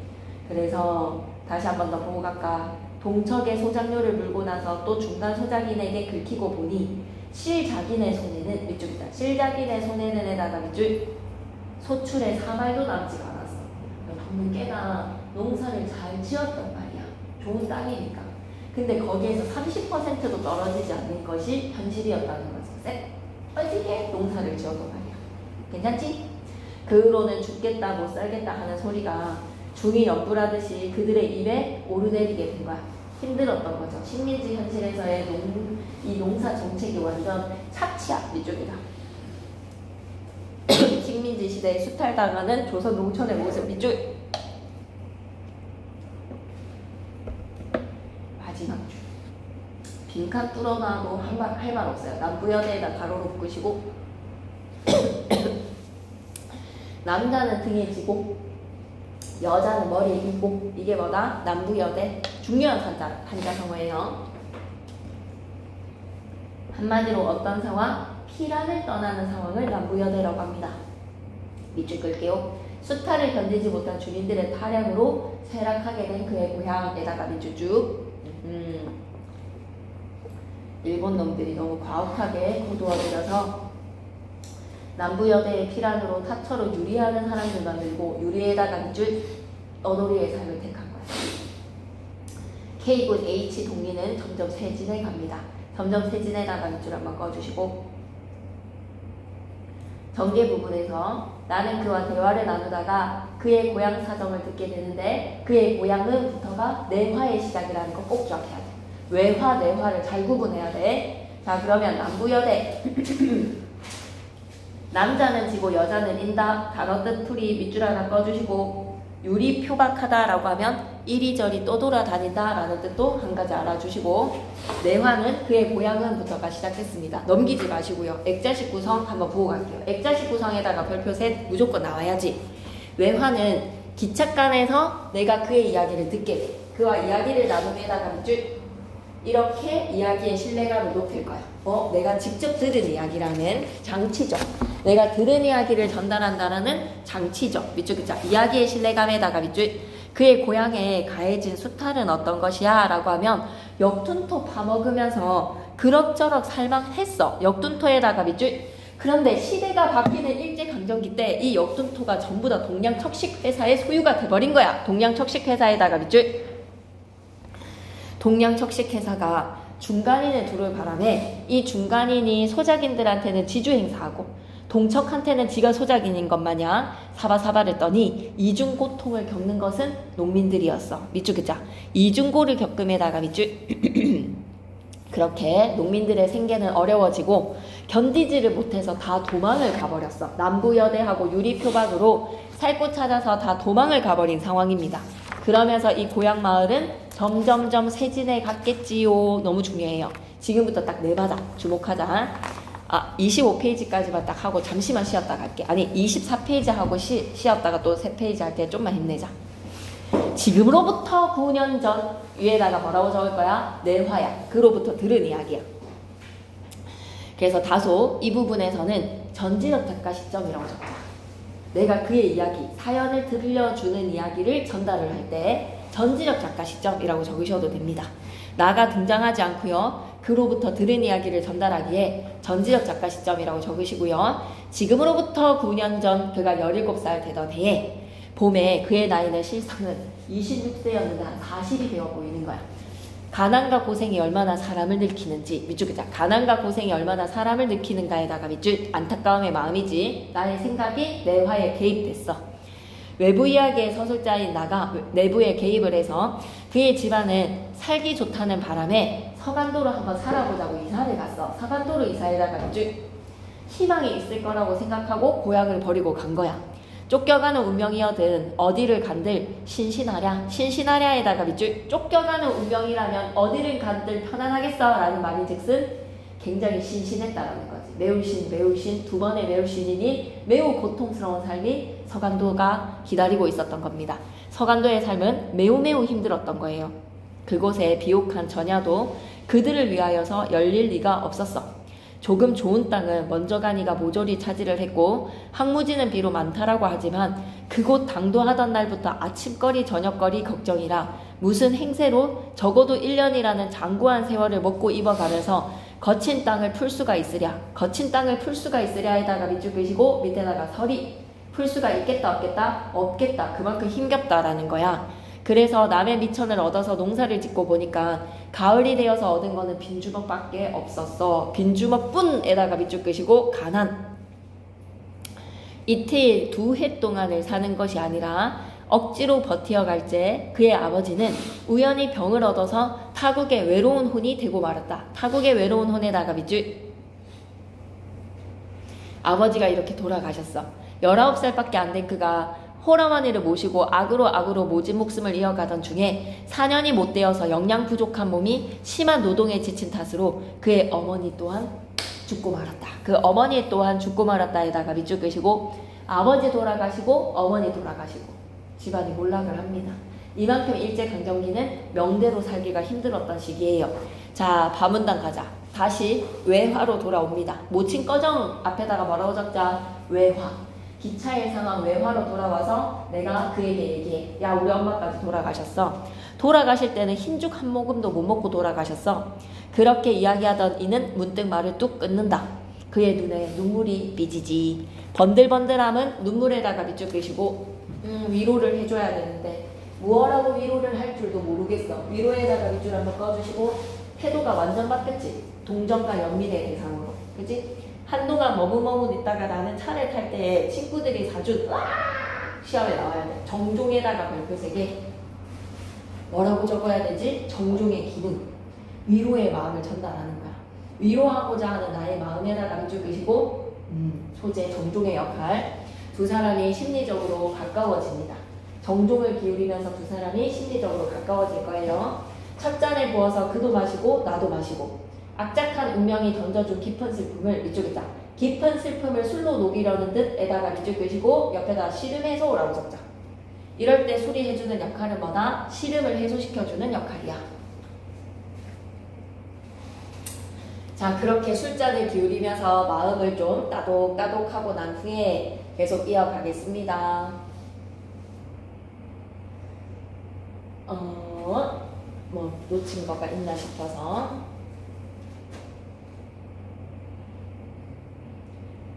그래서 다시 한 번 더 보고 갈까. 동척의 소장료를 물고 나서 또 중간 소작인에게 긁히고 보니 실자긴의 손에는 밑줄이다. 실자긴의 손에는 에다가 밑줄 소출의 사말도 남지가 않았어. 방금 꽤나 농사를 잘 지었단 말이야. 좋은 땅이니까. 근데 거기에서 30%도 떨어지지 않는 것이 현실이었다는 거지. 어떻게 농사를 지어도 말이야. 괜찮지? 그로는 죽겠다 못 살겠다 하는 소리가 중이 연불하듯이 그들의 입에 오르내리게 된 거야. 힘들었던 거죠. 식민지 현실에서의 이 농사 정책이 완전 착취야. 이쪽이다. 식민지 시대에 수탈당하는 조선 농촌의 모습. 이쪽. 마지막 줄. 빈칸 뚫어놔도 할 말 없어요. 남부여대에다 가로로 묶으시고 남자는 등에 지고 여자는 머리에 힘고. 이게 뭐다? 남부여대. 중요한 한자성어예요. 한마디로 어떤 상황? 피란을 떠나는 상황을 남부여대라고 합니다. 밑줄 끌게요. 수탈을 견디지 못한 주민들의 타령으로 쇠락하게 된 그의 고향에다가 밑줄 쭉. 일본 놈들이 너무 과혹하게 고도화되어서 남부여대의 피란으로 타처로 유리하는 사람들만 들고 유리에다가 밑줄 어도리의 삶을 택한 거야. K군 H 동리는 점점 쇠진해 갑니다. 점점 쇠진에다가 밑줄 한번 꺼주시고 전개 부분에서 나는 그와 대화를 나누다가 그의 고향 사정을 듣게 되는데 그의 고향은부터가 내화의 시작이라는 거 꼭 기억해야 돼. 외화, 내화를 잘 구분해야 돼. 자, 그러면 남부여대 남자는 지고 여자는 인다. 단어 뜻 풀이 밑줄 하나 꺼주시고 유리 표박하다 라고 하면 이리저리 떠돌아다닌다 라는 뜻도 한 가지 알아주시고 내화는 그의 고향은부터가 시작했습니다. 넘기지 마시고요. 액자식 구성 한번 보고 갈게요. 액자식 구성에다가 별표 셋 무조건 나와야지. 외화는 기찻간에서 내가 그의 이야기를 듣게 돼. 그와 이야기를 나누에다가 밑줄 이렇게 이야기의 신뢰감을 높일 거야. 내가 직접 들은 이야기라는 장치죠. 내가 들은 이야기를 전달한다라는 장치죠. 밑줄 긋자. 이야기의 신뢰감에다가 밑줄. 그의 고향에 가해진 수탈은 어떤 것이야? 라고 하면 역둔토 파먹으면서 그럭저럭 살만했어. 역둔토에다가 밑줄. 그런데 시대가 바뀌는 일제강점기 때 이 역둔토가 전부 다 동양척식회사의 소유가 돼버린 거야. 동양척식회사에다가 밑줄. 동양척식회사가 중간인을 두를 바람에 이 중간인이 소작인들한테는 지주 행사하고 동척한테는 지가 소작인인 것 마냥 사바사바를 떠니 이중고통을 겪는 것은 농민들이었어. 밑줄 긋자. 이중고를 겪음에다가 밑줄. 그렇게 농민들의 생계는 어려워지고 견디지를 못해서 다 도망을 가버렸어. 남부여대하고 유리표박으로 살 곳 찾아서 다 도망을 가버린 상황입니다. 그러면서 이 고향 마을은 점점점 쇠진해 갔겠지요. 너무 중요해요. 지금부터 딱 내받아. 주목하자. 25페이지까지만 딱 하고 잠시만 쉬었다 갈게. 아니 24페이지 하고 쉬었다가 또 3페이지 할 때 좀만 힘내자. 지금으로부터 9년 전 위에다가 뭐라고 적을 거야? 내화야. 그로부터 들은 이야기야. 그래서 다소 이 부분에서는 전지적 작가 시점이라고 적자. 내가 그의 이야기, 사연을 들려주는 이야기를 전달을 할 때 전지적 작가 시점이라고 적으셔도 됩니다. 나가 등장하지 않고요. 그로부터 들은 이야기를 전달하기에 전지적 작가 시점이라고 적으시고요. 지금으로부터 9년 전 그가 17살 되던 해에 봄에 그의 나이는 실상은 26세였는데 한 40이 되어 보이는 거야. 가난과 고생이 얼마나 사람을 늙히는지 밑줄 긋자. 가난과 고생이 얼마나 사람을 늙히는가에다가 밑줄. 안타까움의 마음이지. 나의 생각이 내 화에 개입됐어. 외부 이야기의 서술자인 나가 내부에 개입을 해서 그의 집안은 살기 좋다는 바람에 서간도로 한번 살아보자고 이사를 갔어. 서간도로 이사에다가 밑줄. 희망이 있을 거라고 생각하고 고향을 버리고 간 거야. 쫓겨가는 운명이어든 어디를 간들 신신하랴. 신신하랴에다가 밑줄. 쫓겨가는 운명이라면 어디를 간들 편안하겠어 라는 말인즉슨 굉장히 신신했다라는 거지. 매울신 두 번의 매울신이니 매우 고통스러운 삶이 서간도가 기다리고 있었던 겁니다. 서간도의 삶은 매우 힘들었던 거예요. 그곳에 비옥한 전야도 그들을 위하여서 열릴 리가 없었어. 조금 좋은 땅은 먼저 가니가 모조리 차지를 했고 항무지는 비록 많다라고 하지만 그곳 당도하던 날부터 아침거리 저녁거리 걱정이라 무슨 행세로 적어도 1년이라는 장구한 세월을 먹고 입어가면서 거친 땅을 풀 수가 있으랴. 거친 땅을 풀 수가 있으랴에다가 밑줄 그시고 밑에다가 서리. 풀 수가 있겠다 없겠다? 없겠다. 그만큼 힘겹다라는 거야. 그래서 남의 미천을 얻어서 농사를 짓고 보니까 가을이 되어서 얻은 거는 빈주먹밖에 없었어. 빈주먹뿐에다가 밑줄 끄시고 가난. 이틀 2해 동안을 사는 것이 아니라 억지로 버티어갈 때 그의 아버지는 우연히 병을 얻어서 타국의 외로운 혼이 되고 말았다. 타국의 외로운 혼에다가 밑줄. 아버지가 이렇게 돌아가셨어. 19살밖에 안 된 그가 홀어머니를 모시고 악으로 모진 목숨을 이어가던 중에 4년이 못 되어서 영양 부족한 몸이 심한 노동에 지친 탓으로 그의 어머니 또한 죽고 말았다. 그 어머니 또한 죽고 말았다에다가 밑줄 끄시고 아버지 돌아가시고 어머니 돌아가시고 집안이 몰락을 합니다. 이만큼 일제강점기는 명대로 살기가 힘들었던 시기예요. 자, 바문당 가자. 다시 외화로 돌아옵니다. 모친 꺼정 앞에다가 뭐라고 적자? 외화. 기차의 상황 외화로 돌아와서 내가 그에게 얘기해. 야, 우리 엄마까지 돌아가셨어. 돌아가실 때는 흰죽 한 모금도 못 먹고 돌아가셨어. 그렇게 이야기하던 이는 문득 말을 뚝 끊는다. 그의 눈에 눈물이 삐지지. 번들번들함은 눈물에다가 밑줄 끄시고 위로를 해줘야 되는데 무엇라고 위로를 할 줄도 모르겠어. 위로에다가 밑줄 한번 꺼주시고 태도가 완전 바뀌었지. 동정과 연민의 대상으로. 그치? 한동안 머뭇머뭇 있다가 나는 차를 탈 때 친구들이 사준 시험에 나와야 돼. 정종에다가 별표 3개. 뭐라고 적어야 되지? 정종의 기능. 위로의 마음을 전달하는 거야. 위로하고자 하는 나의 마음에다가 밑줄 끄시고 소재 정종의 역할. 두 사람이 심리적으로 가까워집니다. 정종을 기울이면서 두 사람이 심리적으로 가까워질 거예요. 첫 잔에 부어서 그도 마시고 나도 마시고 악착한 운명이 던져준 깊은 슬픔을 이쪽에다 깊은 슬픔을 술로 녹이려는 듯 에다가 밑줄 끄시고 옆에다 시름 해소라고 적자. 이럴 때 술이 해주는 역할은 뭐다? 시름을 해소시켜주는 역할이야. 자, 그렇게 술잔을 기울이면서 마음을 좀 따독따독하고 난 후에 계속 이어가겠습니다. 뭐 놓친 거가 있나 싶어서.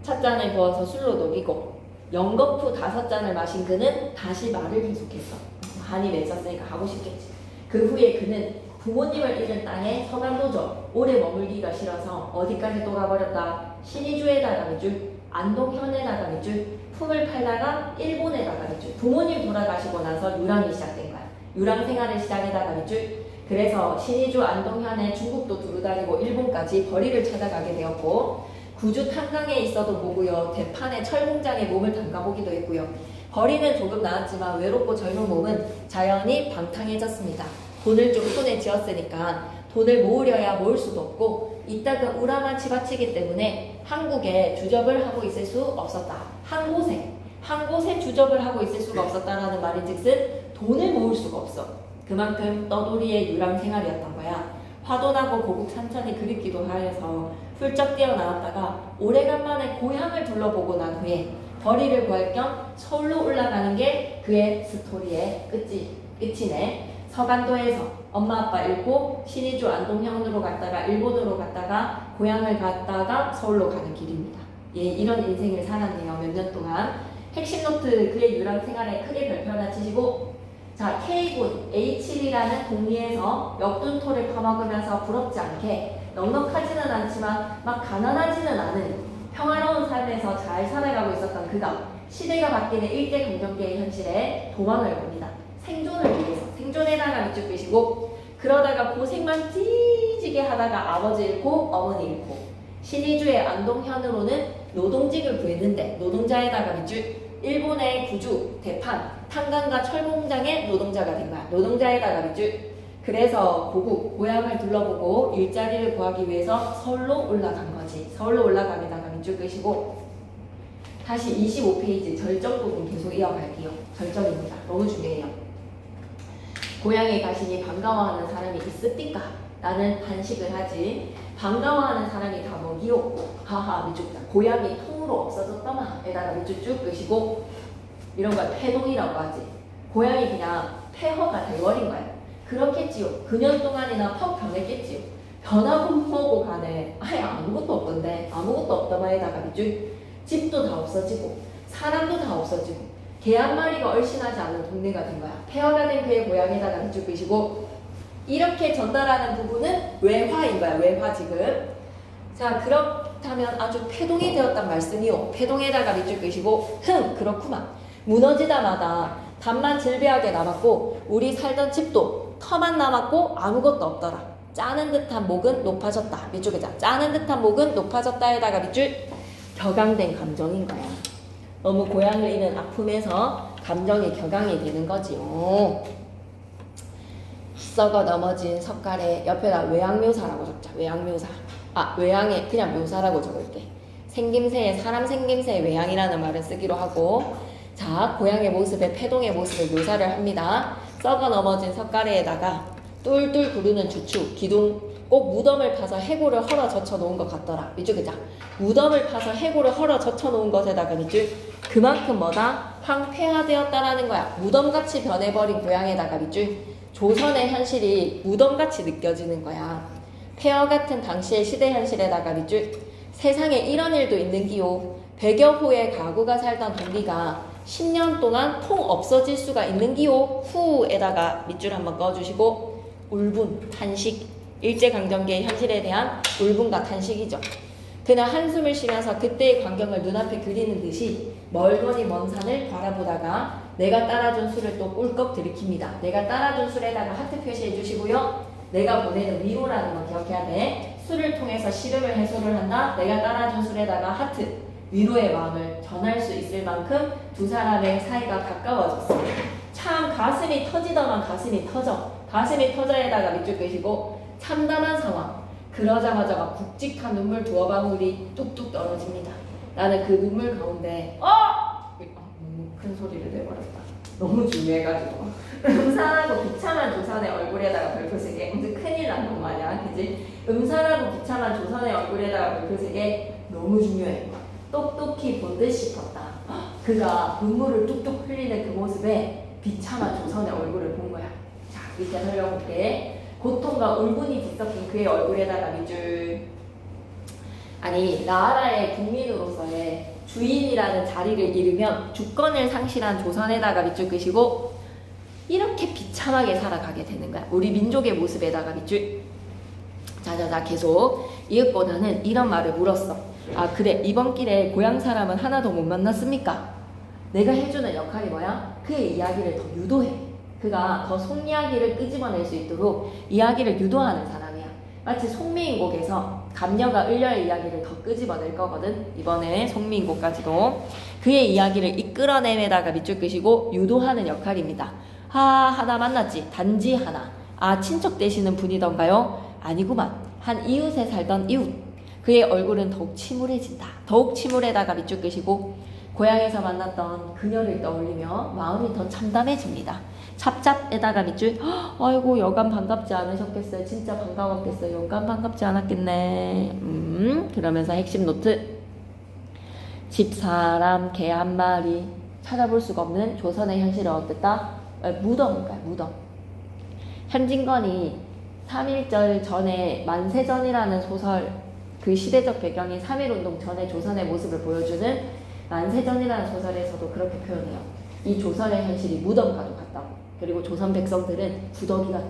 찻잔을 부어서 술로 녹이고 연거푸 5잔을 마신 그는 다시 말을 계속했어. 한이 맺었으니까 가고 싶겠지. 그 후에 그는 부모님을 잃은 땅에 서간도죠. 오래 머물기가 싫어서 어디까지 또 가버렸다. 신의주에다가 몇 줄, 안동현에다가 몇 줄, 품을 팔다가 일본에다가 몇 줄. 부모님 돌아가시고 나서 유랑이 시작된 거야. 유랑 생활을 시작에다가 몇 줄. 그래서 신의주, 안동현에 중국도 두루 다니고 일본까지 벌이를 찾아가게 되었고, 구주 탄강에 있어도 보고요. 대판에 철공장에 몸을 담가보기도 했고요. 벌이는 조금 나았지만 외롭고 젊은 몸은 자연히 방탕해졌습니다. 돈을 좀 손에 쥐었으니까 돈을 모으려야 모을 수도 없고 이따가 우라만 치받치기 때문에 한국에 주접을 하고 있을 수 없었다. 한 곳에 주접을 하고 있을 수가 없었다라는 말인즉슨 돈을 모을 수가 없어. 그만큼 떠돌이의 유랑 생활이었던 거야. 화도나고 고국 산천이 그립기도 하여서 훌쩍 뛰어나왔다가 오래간만에 고향을 둘러보고 난 후에 벌이를 구할 겸 서울로 올라가는 게 그의 스토리의 끝이네. 서간도에서 엄마 아빠 잃고 신의주 안동현으로 갔다가 일본으로 갔다가 고향을 갔다가 서울로 가는 길입니다. 예, 이런 인생을 살았네요. 몇 년 동안. 핵심 노트 그의 유랑 생활에 크게 별표 하나 치시고, 자, K군 H7이라는 동리에서 역둔토를 파먹으면서 부럽지 않게 넉넉하지는 않지만 막 가난하지는 않은 평화로운 삶에서 잘 살아가고 있었던 그가 시대가 바뀌는 일제강점기의 현실에 도망을 갑니다. 생존을 위해서. 생존에다가 밑줄 끄시고, 그러다가 고생만 찌지게 하다가 아버지 잃고 어머니 잃고 신의주의 안동현으로는 노동직을 구했는데 노동자에다가 밑줄, 일본의 구주, 대판, 탄강과 철공장의 노동자가 된 거야. 노동자에다가 밑줄. 그래서 고향을 둘러보고 일자리를 구하기 위해서 서울로 올라간 거지. 서울로 올라가게다가 밑줄 끄시고, 다시 25페이지 절정 부분 계속 이어갈게요. 절정입니다. 너무 중요해요. 고향에 가시니 반가워하는 사람이 있습니까? 나는 한식을 하지. 반가워하는 사람이 다 뭐기요? 하하 밑줄. 고향이 통으로 없어졌더만 에다가 밑줄 쭉 끄시고, 이런 걸 폐동이라고 하지. 고향이 그냥 폐허가 돼버린 거야. 그렇겠지요. 그년 동안이나 퍽 변했겠지요. 변하고 뭐고 간에 아예 아무것도 없던데, 아무것도 없다만 에다가 밑줄. 집도 다 없어지고 사람도 다 없어지고 개 한 마리가 얼씬하지 않은 동네가 된 거야. 폐허가 된 그의 고향에다가 밑줄 끄시고, 이렇게 전달하는 부분은 외화인 거야. 외화 지금. 자, 그렇다면 아주 폐동이 되었단 말씀이요. 폐동에다가 밑줄 끄시고, 그렇구만. 무너지다마다 담만 질비하게 남았고 우리 살던 집도 터만 남았고 아무것도 없더라. 짜는 듯한 목은 높아졌다. 밑줄에 짜는 듯한 목은 높아졌다에다가 밑줄. 격앙된 감정인 거야. 너무 고향을 잃은 아픔에서 감정이 격앙이 되는 거지요. 썩어 넘어진 석가래 옆에다 외양묘사라고 적자. 외양묘사. 외양에 그냥 묘사라고 적을게. 생김새에 사람 생김새의 외양이라는 말을 쓰기로 하고, 자, 고향의 모습에 폐동의 모습을 묘사를 합니다. 썩어 넘어진 석가래에다가 뚫뚫 구르는 주추, 기둥, 꼭 무덤을 파서 해골을 헐어 젖혀 놓은 것 같더라. 밑줄 그자. 무덤을 파서 해골을 헐어 젖혀 놓은 것에다가 밑줄. 그만큼 뭐다? 황폐화되었다라는 거야. 무덤같이 변해버린 고향에다가 밑줄. 조선의 현실이 무덤같이 느껴지는 거야. 폐허 같은 당시의 시대 현실에다가 밑줄. 세상에 이런 일도 있는기요. 100여 호의 가구가 살던 동리가 10년 동안 통 없어질 수가 있는기요. 후에다가 밑줄 한번 꺼주시고, 울분, 탄식. 일제강점기의 현실에 대한 울분과 탄식이죠. 그날 한숨을 쉬면서 그때의 광경을 눈앞에 그리는 듯이 멀거니 먼 산을 바라보다가 내가 따라준 술을 또 꿀꺽 들이킵니다. 내가 따라준 술에다가 하트 표시해 주시고요. 내가 보내는 위로라는 거 기억해야 돼. 술을 통해서 시름을 해소를 한다. 내가 따라준 술에다가 하트, 위로의 마음을 전할 수 있을 만큼 두 사람의 사이가 가까워졌어. 참 가슴이 터지더만 가슴이 터져. 가슴이 터져에다가 밑줄 끄시고, 참담한 상황. 그러자마자 막 굵직한 눈물 두어 방울이 뚝뚝 떨어집니다. 나는 그 눈물 가운데 너무 큰 소리를 내버렸다. 너무 중요해가지고. 음산하고 비참한 조선의 얼굴에다가 별표 3개. 아무튼 큰일 난 것 마냥, 그지? 음산하고 비참한 조선의 얼굴에다가 별표색에 너무 중요해. 똑똑히 본 듯 싶었다. 그가 눈물을 뚝뚝 흘리는 그 모습에 비참한 조선의 얼굴을 본 거야. 자, 밑에 설명볼게. 고통과 울분이 뒤섞인 그의 얼굴에다가 밑줄. 아니, 나라의 국민으로서의 주인이라는 자리를 잃으면 주권을 상실한 조선에다가 밑줄 끄시고 이렇게 비참하게 살아가게 되는 거야. 우리 민족의 모습에다가 밑줄. 자자자, 계속 이것보다는 이런 말을 물었어. 아, 그래, 이번 길에 고향 사람은 하나도 못 만났습니까? 내가 해주는 역할이 뭐야? 그의 이야기를 더 유도해. 그가 더 속 이야기를 끄집어낼 수 있도록 이야기를 유도하는 사람이야. 마치 송미인곡에서 감녀가 을려의 이야기를 더 끄집어낼 거거든. 이번에 송미인곡까지도 그의 이야기를 이끌어내에다가 밑줄 끄시고 유도하는 역할입니다. 하나 만났지. 단지 하나. 아, 친척 되시는 분이던가요? 아니구만. 한 이웃에 살던 이웃. 그의 얼굴은 더욱 침울해진다. 더욱 침울에다가 밑줄 끄시고 고향에서 만났던 그녀를 떠올리며 마음이 더 참담해집니다. 찹찹에다가 밑줄. 아이고, 여간 반갑지 않으셨겠어요. 진짜 반가웠겠어요. 여간 반갑지 않았겠네. 그러면서 핵심 노트. 집사람 개 한 마리. 찾아볼 수가 없는 조선의 현실은 어땠다? 무덤인가요? 무덤. 현진건이 3.1절 전에 만세전이라는 소설, 그 시대적 배경이 3.1운동 전에 조선의 모습을 보여주는 만세전이라는 소설에서도 그렇게 표현해요. 이 조선의 현실이 무덤과도 같다고. 그리고 조선 백성들은 구더기 같아.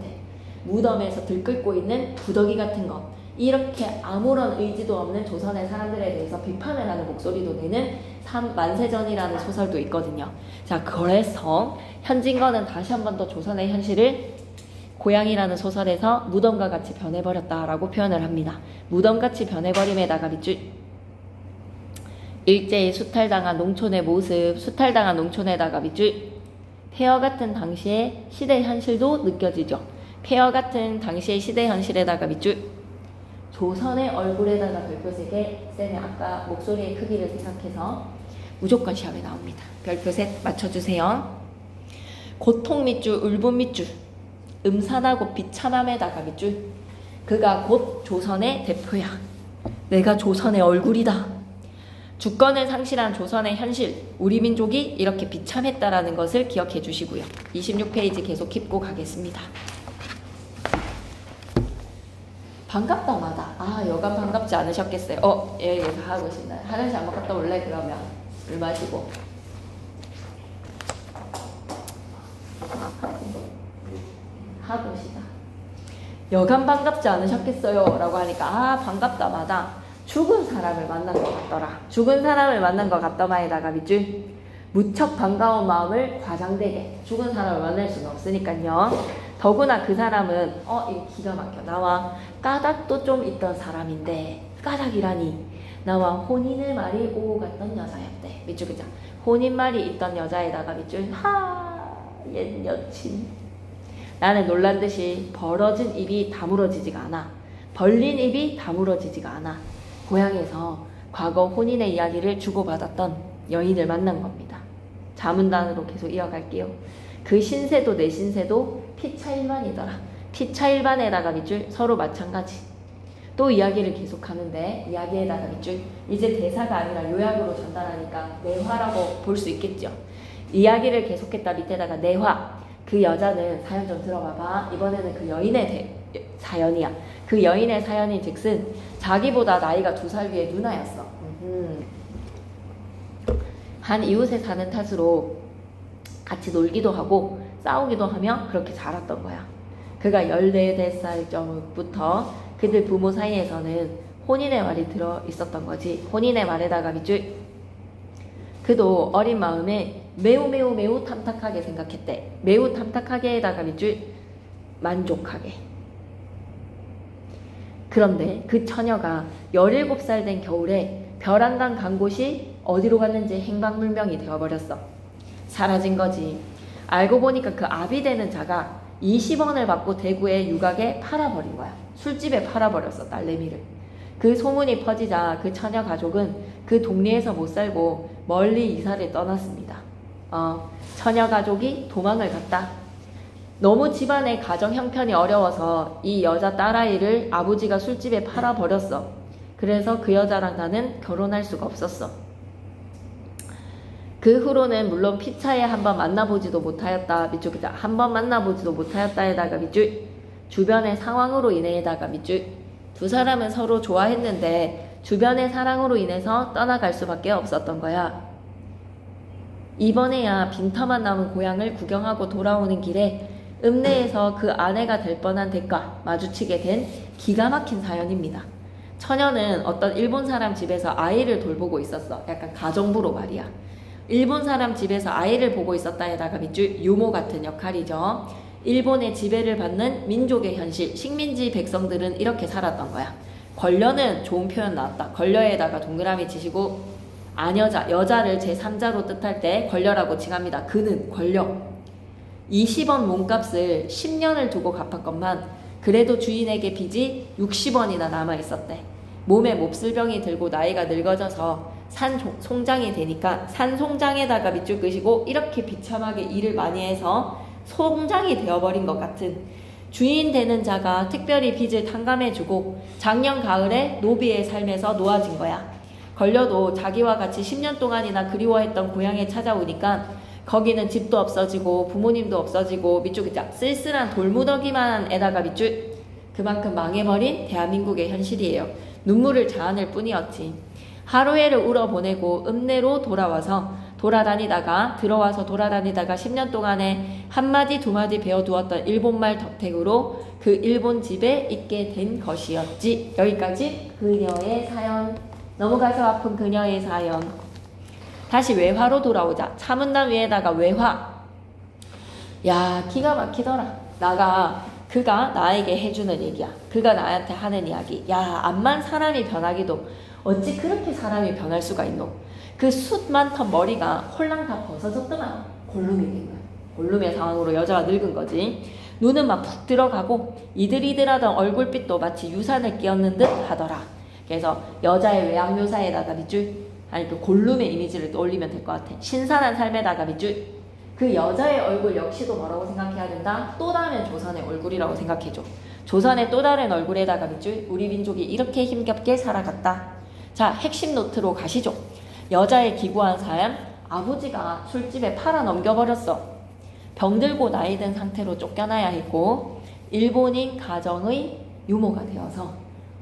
무덤에서 들끓고 있는 구더기 같은 것. 이렇게 아무런 의지도 없는 조선의 사람들에 대해서 비판을 하는 목소리도 내는 만세전이라는 소설도 있거든요. 자, 그래서 현진건은 다시 한 번 더 조선의 현실을 고향이라는 소설에서 무덤과 같이 변해버렸다라고 표현을 합니다. 무덤같이 변해버림에다가 밑줄. 일제히 수탈당한 농촌의 모습, 수탈당한 농촌에다가 밑줄. 폐허 같은 당시의 시대 현실도 느껴지죠. 폐허 같은 당시의 시대 현실에다가 밑줄. 조선의 얼굴에다가 별표색에 쌤이 아까 목소리의 크기를 생각해서 무조건 시험에 나옵니다. 별표색 맞춰주세요. 고통 밑줄, 울분 밑줄. 음산하고 비참함에다가 밑줄. 그가 곧 조선의 대표야. 내가 조선의 얼굴이다. 주권을 상실한 조선의 현실, 우리 민족이 이렇게 비참했다라는 것을 기억해 주시고요. 26페이지 계속 짚고 가겠습니다. 반갑다마다. 아, 여간 반갑지 않으셨겠어요? 예, 하고 싶나요? 화장실 한번 갔다 올래? 그러면 물 마시고. 하고 싶다. 여간 반갑지 않으셨겠어요? 라고 하니까 아, 반갑다마다 죽은 사람을 만난 것 같더라. 죽은 사람을 만난 것 같더마에다가 밑줄. 무척 반가운 마음을 과장되게. 죽은 사람을 만날 수는 없으니까요. 더구나 그 사람은 이거 기가 막혀. 나와 까닭도 좀 있던 사람인데, 까닭이라니 나와 혼인의 말이 오고 갔던 여자였대. 밑줄 그자. 혼인말이 있던 여자에다가 밑줄. 옛 여친. 나는 놀란 듯이 벌어진 입이 다물어지지가 않아. 벌린 입이 다물어지지가 않아. 고향에서 과거 혼인의 이야기를 주고받았던 여인을 만난 겁니다. 자문단으로 계속 이어갈게요. 그 신세도 내 신세도 피차일반이더라. 피차일반에다가 밑줄. 서로 마찬가지. 또 이야기를 계속하는데 이야기에다가 밑줄. 이제 대사가 아니라 요약으로 전달하니까 내화라고 볼 수 있겠죠. 이야기를 계속했다 밑에다가 내화. 그 여자는 사연 좀 들어봐봐. 이번에는 그 여인의 사연이야. 그 여인의 사연인 즉슨 자기보다 나이가 2살 위에 누나였어. 한 이웃에 사는 탓으로 같이 놀기도 하고 싸우기도 하며 그렇게 자랐던 거야. 그가 14살 전부터 그들 부모 사이에서는 혼인의 말이 들어 있었던 거지. 혼인의 말에다가 밑줄. 그도 어린 마음에 매우 탐탁하게 생각했대. 매우 탐탁하게에다가 밑줄. 만족하게. 그런데 그 처녀가 17살 된 겨울에 벼랑간 간 곳이 어디로 갔는지 행방불명이 되어버렸어. 사라진 거지. 알고 보니까 그 아비 되는 자가 20원을 받고 대구의 유각에 팔아버린 거야. 술집에 팔아버렸어, 딸내미를. 그 소문이 퍼지자 그 처녀 가족은 그 동네에서 못 살고 멀리 이사를 떠났습니다. 처녀 가족이 도망을 갔다. 너무 집안의 가정 형편이 어려워서 이 여자 딸아이를 아버지가 술집에 팔아버렸어. 그래서 그 여자랑 나는 결혼할 수가 없었어. 그 후로는 물론 피차에 한번 만나보지도 못하였다. 밑줄 한번 만나보지도 못하였다에다가 밑줄 주변의 상황으로 인해에다가 밑줄 두 사람은 서로 좋아했는데 주변의 사랑으로 인해서 떠나갈 수밖에 없었던 거야. 이번에야 빈터만 남은 고향을 구경하고 돌아오는 길에 읍내에서 그 아내가 될 뻔한 댁과 마주치게 된 기가 막힌 사연입니다. 처녀는 어떤 일본 사람 집에서 아이를 돌보고 있었어. 약간 가정부로 말이야. 일본 사람 집에서 아이를 보고 있었다에다가 밑줄 유모 같은 역할이죠. 일본의 지배를 받는 민족의 현실, 식민지 백성들은 이렇게 살았던 거야. 권려는 좋은 표현 나왔다. 권려에다가 동그라미 치시고 아녀자, 여자를 제3자로 뜻할 때 권려라고 칭합니다. 그는 권려. 20원 몸값을 10년을 두고 갚았건만 그래도 주인에게 빚이 60원이나 남아있었대. 몸에 몹쓸병이 들고 나이가 늙어져서 산송장이 되니까 산송장에다가 밑줄 끄시고 이렇게 비참하게 일을 많이 해서 송장이 되어버린 것 같은 주인 되는 자가 특별히 빚을 탕감해주고 작년 가을에 노비의 삶에서 놓아진 거야. 걸려도 자기와 같이 10년 동안이나 그리워했던 고향에 찾아오니까 거기는 집도 없어지고 부모님도 없어지고 밑줄 쓸쓸한 돌무더기만 에다가 밑줄 그만큼 망해버린 대한민국의 현실이에요. 눈물을 자아낼 뿐이었지. 하루해를 울어보내고 읍내로 들어와서 돌아다니다가 10년 동안에 한마디 두마디 배워두었던 일본말 덕택으로 그 일본 집에 있게 된 것이었지. 여기까지 그녀의 사연. 너무 가슴 아픈 그녀의 사연. 다시 외화로 돌아오자. 차문단 위에다가 외화. 야, 기가 막히더라. 그가 나에게 해주는 얘기야. 그가 나한테 하는 이야기. 야, 암만 사람이 변하기도 어찌 그렇게 사람이 변할 수가 있노. 그 숱 많던 머리가 홀랑 다 벗어졌더만 골룸이 된 거야. 골룸의 상황으로 여자가 늙은 거지. 눈은 막 푹 들어가고 이들이들하던 얼굴빛도 마치 유산을 끼얹는 듯 하더라. 그래서 여자의 외양 묘사에다가 밑줄 그 골룸의 이미지를 떠올리면 될 것 같아. 신선한 삶에다가 밑줄 그 여자의 얼굴 역시도 뭐라고 생각해야 된다? 또 다른 조선의 얼굴이라고 생각해줘. 조선의 또 다른 얼굴에다가 밑줄 우리 민족이 이렇게 힘겹게 살아갔다. 자, 핵심 노트로 가시죠. 여자의 기구한 삶. 아버지가 술집에 팔아 넘겨버렸어. 병들고 나이든 상태로 쫓겨나야 했고 일본인 가정의 유모가 되어서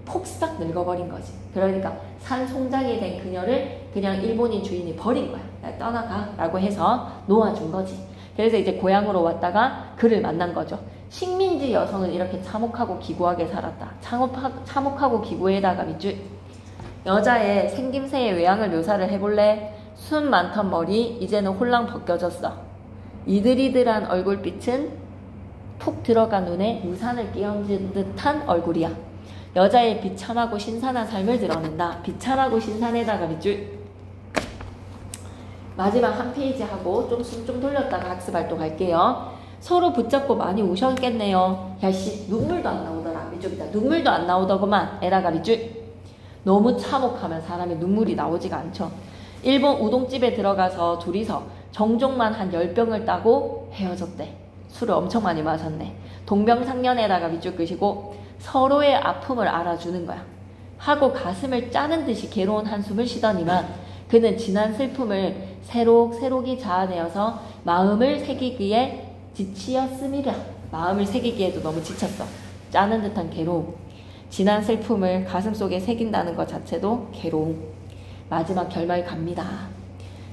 폭삭 늙어버린 거지. 그러니까 산송장이 된 그녀를 그냥 일본인 주인이 버린 거야. 떠나가 라고 해서 놓아준 거지. 그래서 이제 고향으로 왔다가 그를 만난 거죠. 식민지 여성은 이렇게 참혹하고 기구하게 살았다. 참혹하고 기구에다가 밑줄 여자의 생김새의 외양을 묘사를 해볼래? 순 많던 머리 이제는 홀랑 벗겨졌어. 이들이들한 얼굴빛은 푹 들어간 눈에 유산을 끼얹은 듯한 얼굴이야. 여자의 비참하고 신선한 삶을 드러낸다. 비참하고 신선에다가 밑줄 마지막 한 페이지 하고 좀 숨 좀 돌렸다가 학습 활동 할게요. 서로 붙잡고 많이 우셨겠네요. 야씨 눈물도 안 나오더라. 밑줄이다. 눈물도 안 나오더구만. 에다가 밑줄 너무 참혹하면 사람이 눈물이 나오지가 않죠. 일본 우동집에 들어가서 둘이서 정종만 한 10병을 따고 헤어졌대. 술을 엄청 많이 마셨네. 동병상련에다가 밑줄 끄시고 서로의 아픔을 알아주는 거야. 하고 가슴을 짜는 듯이 괴로운 한숨을 쉬더니만 그는 지난 슬픔을 새록새록이 자아내어서 마음을 새기기에 지치었음이라. 마음을 새기기에도 너무 지쳤어. 짜는 듯한 괴로움. 지난 슬픔을 가슴속에 새긴다는 것 자체도 괴로움. 마지막 결말 갑니다.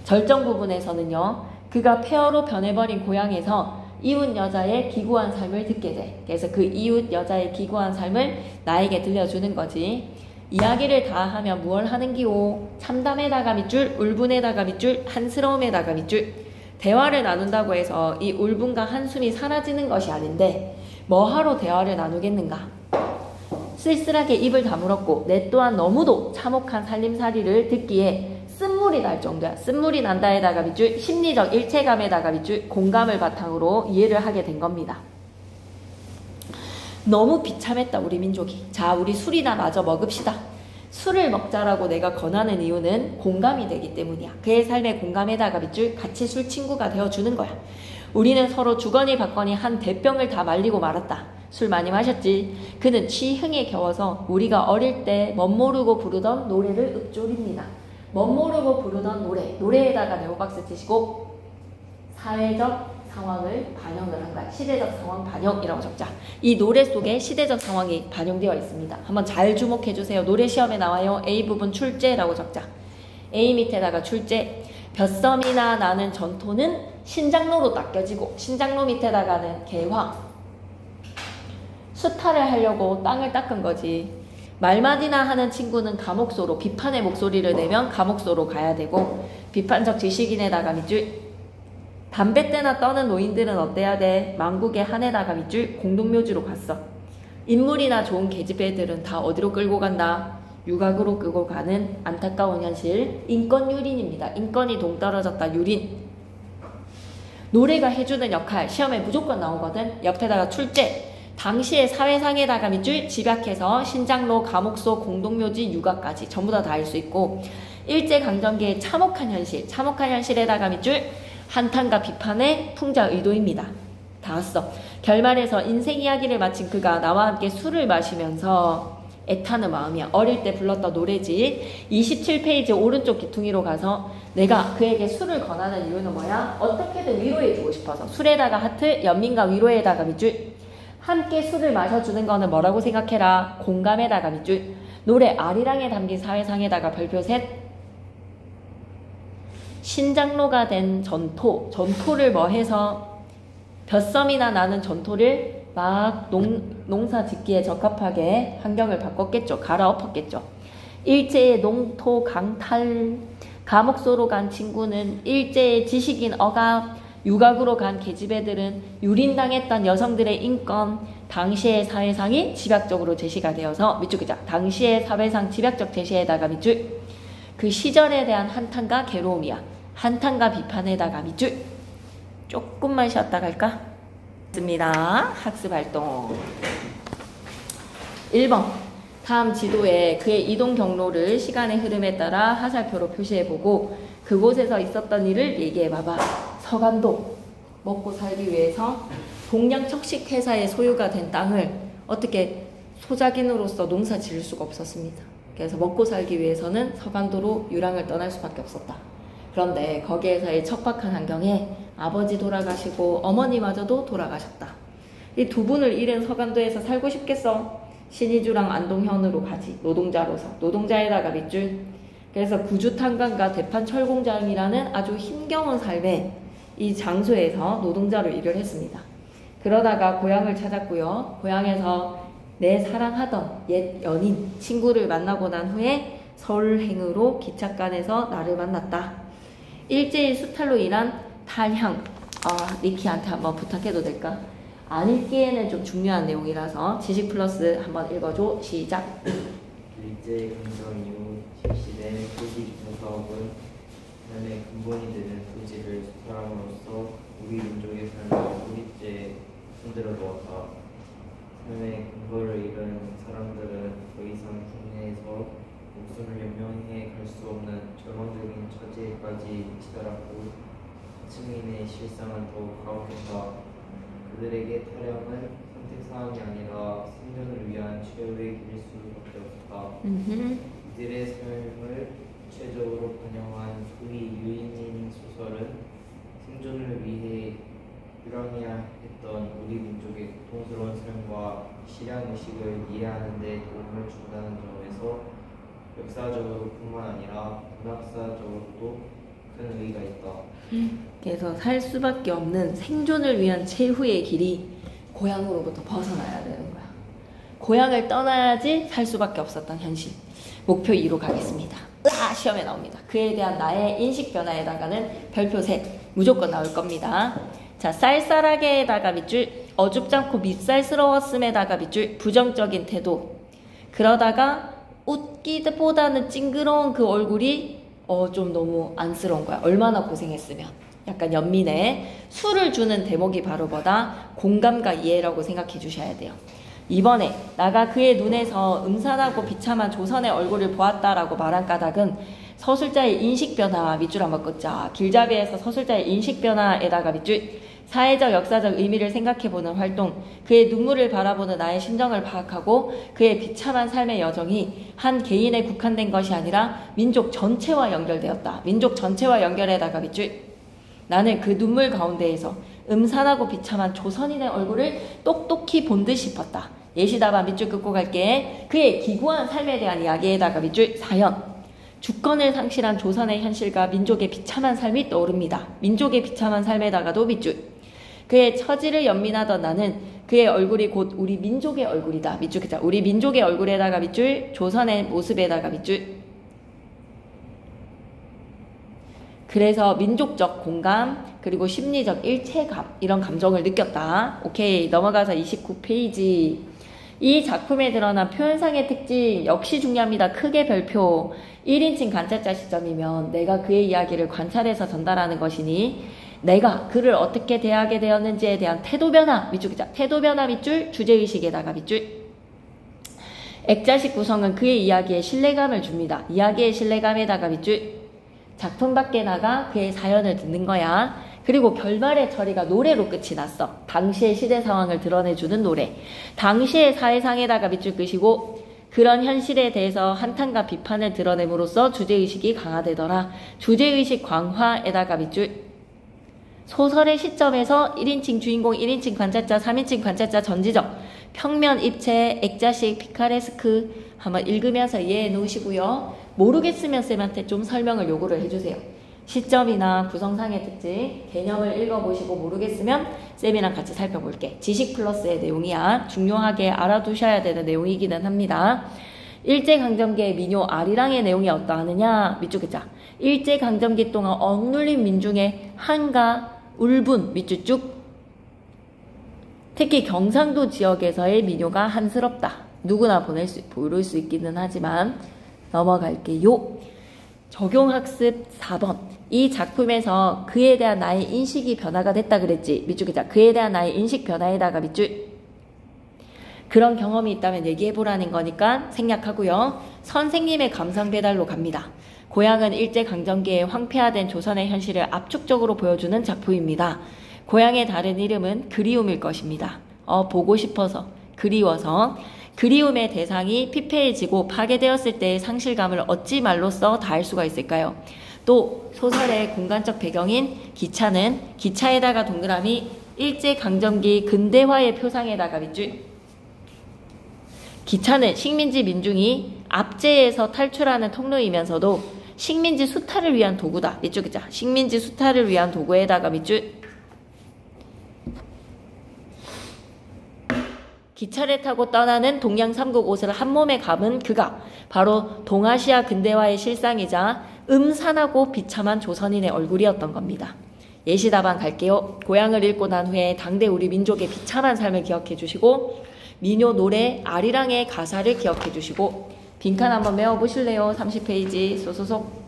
절정 부분에서는요. 그가 폐허로 변해버린 고향에서 이웃 여자의 기구한 삶을 듣게 돼. 그래서 그 이웃 여자의 기구한 삶을 나에게 들려주는 거지. 이야기를 다 하면 무얼 하는기오. 참담에다가 밑줄, 울분에다가 밑줄, 한스러움에다가 밑줄. 대화를 나눈다고 해서 이 울분과 한숨이 사라지는 것이 아닌데 뭐하러 대화를 나누겠는가. 쓸쓸하게 입을 다물었고 내 또한 너무도 참혹한 살림살이를 듣기에 쓴물이 날 정도야. 쓴물이 난다에다가 밑줄, 심리적 일체감에다가 밑줄, 공감을 바탕으로 이해를 하게 된 겁니다. 너무 비참했다 우리 민족이. 자, 우리 술이나 마저 먹읍시다. 술을 먹자라고 내가 권하는 이유는 공감이 되기 때문이야. 그의 삶의 공감에다가 밑줄, 같이 술 친구가 되어주는 거야. 우리는 서로 주거니 받거니 한 대병을 다 말리고 말았다. 술 많이 마셨지. 그는 취흥에 겨워서 우리가 어릴 때 멋모르고 부르던 노래를 읊조립니다. 멋모르고 부르던 노래에다가 네모박스 치시고 사회적 상황을 반영을 한 거야. 시대적 상황 반영이라고 적자. 이 노래 속에 시대적 상황이 반영되어 있습니다. 한번 잘 주목해 주세요. 노래 시험에 나와요. A 부분 출제라고 적자. A 밑에다가 출제. 벼섬이나 나는 전토는 신장로로 닦여지고, 신장로 밑에다가는 개화. 수탈을 하려고 땅을 닦은 거지. 말만이나 하는 친구는 감옥소로, 비판의 목소리를 내면 감옥소로 가야 되고, 비판적 지식인에다가 밑줄. 담뱃대나 떠는 노인들은 어때야 돼? 망국의 한에다가 밑줄 공동묘지로 갔어. 인물이나 좋은 계집애들은 다 어디로 끌고 간다? 유각으로 끌고 가는 안타까운 현실. 인권유린입니다. 인권이 동떨어졌다. 유린. 노래가 해주는 역할 시험에 무조건 나오거든. 옆에다가 출제. 당시의 사회상에다가 밑줄 집약해서 신장로, 감옥소, 공동묘지, 유각까지 전부 다 알 수 있고, 일제강점기의 참혹한 현실, 참혹한 현실에다가 밑줄 한탄과 비판의 풍자 의도입니다. 다 왔어. 결말에서 인생 이야기를 마친 그가 나와 함께 술을 마시면서 애타는 마음이야. 어릴 때 불렀던 노래지. 27페이지 오른쪽 귀퉁이로 가서 내가 그에게 술을 권하는 이유는 뭐야? 어떻게든 위로해주고 싶어서. 술에다가 하트, 연민과 위로에다가 밑줄. 함께 술을 마셔주는 거는 뭐라고 생각해라? 공감에다가 밑줄. 노래 아리랑에 담긴 사회상에다가 별표 셋. 신장로가 된 전토를 뭐 해서 벼섬이나 나는 전토를 막 농사 짓기에 적합하게 환경을 바꿨겠죠. 갈아엎었겠죠. 일제의 농토 강탈, 감옥소로 간 친구는 일제의 지식인 억압, 유각으로 간 계집애들은 유린당했던 여성들의 인권, 당시의 사회상이 집약적으로 제시가 되어서 밑줄 그자. 당시의 사회상 집약적 제시에다가 밑줄. 그 시절에 대한 한탄과 괴로움이야. 한탄과 비판에다가 밑줄. 조금만 쉬었다 갈까? 있습니다. 학습활동 1번. 다음 지도에 그의 이동 경로를 시간의 흐름에 따라 화살표로 표시해보고 그곳에서 있었던 일을 얘기해봐봐. 서간도. 먹고 살기 위해서 동양 척식회사의 소유가 된 땅을 어떻게 소작인으로서 농사 지을 수가 없었습니다. 그래서 먹고 살기 위해서는 서간도로 유랑을 떠날 수밖에 없었다. 그런데 거기에서의 척박한 환경에 아버지 돌아가시고 어머니마저도 돌아가셨다. 이 두 분을 잃은 서간도에서 살고 싶겠어. 신의주랑 안동현으로 가지. 노동자로서. 노동자에다가 밑줄. 그래서 구주탄광과 대판철공장이라는 아주 힘겨운 삶의 이 장소에서 노동자로 일을 했습니다. 그러다가 고향을 찾았고요. 고향에서 내 사랑하던 옛 연인, 친구를 만나고 난 후에 서울행으로 기찻간에서 나를 만났다. 일제히 수탈로 일한 탈향. 니키한테 한번 부탁해도 될까? 안 읽기에는 좀 중요한 내용이라서 지식 플러스 한번 읽어줘. 시작. 일제 강점 이후 실시된 토지 조사업은 삶의 근본이 되는 토지를 수탈함으로써 우리 민족의 삶을 고립제에 흔들어 놓았다. 삶의 근거를 잃은 사람들은 더 이상 국내에서 목숨을 연명해 갈 수 없는 절망적인 처지에까지 치달았고 승인의 실상은 더욱 가혹했다. 그들에게 탈영은 선택사항이 아니라 생존을 위한 최후의 길일 수밖에 없었다. 이들의 삶을 구체적으로 반영한 소위 유인인 소설은 생존을 위해 유랑해야 했던 우리 민족의 고통스러운 삶과 실향의식을 이해하는 데 도움을 준다는 점에서 역사적으로 뿐만 아니라 문학사적으로도 큰 의의가 있다. 그래서 살 수밖에 없는 생존을 위한 최후의 길이 고향으로부터 벗어나야 되는 거야. 고향을 떠나야지 살 수밖에 없었던 현실. 목표 2로 가겠습니다. 시험에 나옵니다. 그에 대한 나의 인식 변화에다가는 별표 셋 무조건 나올 겁니다. 자, 쌀쌀하게에다가 밑줄, 어줍지 않고 밉살스러웠음에다가 밑줄, 부정적인 태도. 그러다가 웃기보다는 찡그러운 그 얼굴이 좀 너무 안쓰러운 거야. 얼마나 고생했으면. 약간 연민해. 술을 주는 대목이 바로 뭐다? 공감과 이해라고 생각해 주셔야 돼요. 이번에 나가 그의 눈에서 음산하고 비참한 조선의 얼굴을 보았다라고 말한 까닭은 서술자의 인식 변화 밑줄 한번 긋자. 길잡이에서 서술자의 인식 변화에다가 밑줄, 사회적 역사적 의미를 생각해보는 활동, 그의 눈물을 바라보는 나의 심정을 파악하고 그의 비참한 삶의 여정이 한 개인에 국한된 것이 아니라 민족 전체와 연결되었다. 민족 전체와 연결해다가 밑줄. 나는 그 눈물 가운데에서 음산하고 비참한 조선인의 얼굴을 똑똑히 본 듯 싶었다. 예시다반 밑줄 긋고 갈게. 그의 기구한 삶에 대한 이야기에다가 밑줄. 사연. 주권을 상실한 조선의 현실과 민족의 비참한 삶이 떠오릅니다. 민족의 비참한 삶에다가도 밑줄. 그의 처지를 연민하던 나는 그의 얼굴이 곧 우리 민족의 얼굴이다. 밑줄 그자. 우리 민족의 얼굴에다가 밑줄. 조선의 모습에다가 밑줄. 그래서 민족적 공감 그리고 심리적 일체감 이런 감정을 느꼈다. 오케이, 넘어가서 29페이지. 이 작품에 드러난 표현상의 특징 역시 중요합니다. 크게 별표. 1인칭 관찰자 시점이면 내가 그의 이야기를 관찰해서 전달하는 것이니 내가 그를 어떻게 대하게 되었는지에 대한 태도 변화 밑줄 기자. 태도 변화 밑줄. 주제의식에다가 밑줄. 액자식 구성은 그의 이야기에 신뢰감을 줍니다. 이야기의 신뢰감에다가 밑줄. 작품 밖에 나가 그의 사연을 듣는 거야. 그리고 결말의 처리가 노래로 끝이 났어. 당시의 시대 상황을 드러내주는 노래. 당시의 사회상에다가 밑줄 끄시고 그런 현실에 대해서 한탄과 비판을 드러냄으로써 주제의식이 강화되더라. 주제의식 강화에다가 밑줄. 소설의 시점에서 1인칭 주인공, 1인칭 관찰자, 3인칭 관찰자 전지적, 평면, 입체, 액자식, 피카레스크 한번 읽으면서 이해해 놓으시고요. 모르겠으면 쌤한테 좀 설명을 요구를 해주세요. 시점이나 구성상의 특징, 개념을 읽어보시고 모르겠으면 쌤이랑 같이 살펴볼게. 지식 플러스의 내용이야. 중요하게 알아두셔야 되는 내용이기는 합니다. 일제강점기의 민요 아리랑의 내용이 어떠하느냐? 밑줄 긋자. 일제강점기 동안 억눌린 민중의 한가, 울분, 밑줄 쭉. 특히 경상도 지역에서의 민요가 한스럽다. 누구나 부를 수 있기는 하지만 넘어갈게요. 적용학습 4번. 이 작품에서 그에 대한 나의 인식이 변화가 됐다 그랬지. 밑줄 긋자. 그에 대한 나의 인식 변화에다가 밑줄. 그런 경험이 있다면 얘기해보라는 거니까 생략하고요. 선생님의 감상 배달로 갑니다. 고향은 일제강점기에 황폐화된 조선의 현실을 압축적으로 보여주는 작품입니다. 고향의 다른 이름은 그리움일 것입니다. 보고 싶어서, 그리워서. 그리움의 대상이 피폐해지고 파괴되었을 때의 상실감을 어찌 말로써 다할 수가 있을까요? 또 소설의 공간적 배경인 기차는 기차에다가 동그라미 일제강점기 근대화의 표상에다가 밑줄. 기차는 식민지 민중이 압제에서 탈출하는 통로이면서도 식민지 수탈을 위한 도구다. 밑줄 긋자. 식민지 수탈을 위한 도구에다가 밑줄. 기차를 타고 떠나는 동양 삼국 옷을 한 몸에 감은 그가 바로 동아시아 근대화의 실상이자 음산하고 비참한 조선인의 얼굴이었던 겁니다. 예시답안 갈게요. 고향을 잃고 난 후에 당대 우리 민족의 비참한 삶을 기억해 주시고 민요 노래 아리랑의 가사를 기억해 주시고 빈칸 한번 메워보실래요? 30페이지 소소속.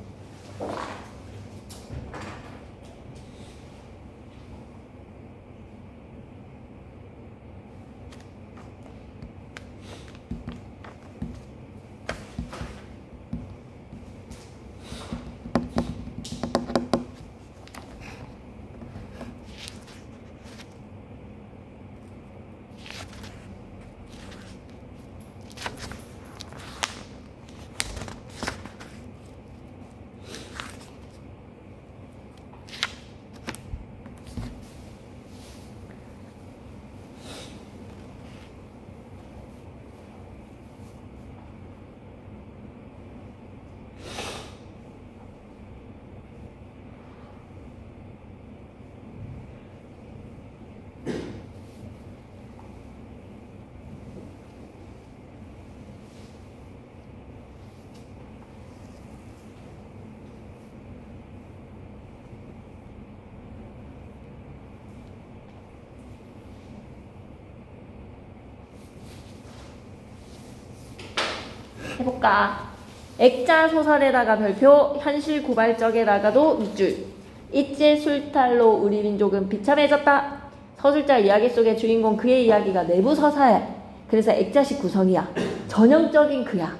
해볼까? 액자 소설에다가 별표, 현실 고발적에다가도 밑줄. 일제 술탈로 우리 민족은 비참해졌다. 서술자 이야기 속의 주인공 그의 이야기가 내부 서사야. 그래서 액자식 구성이야. 전형적인 그야.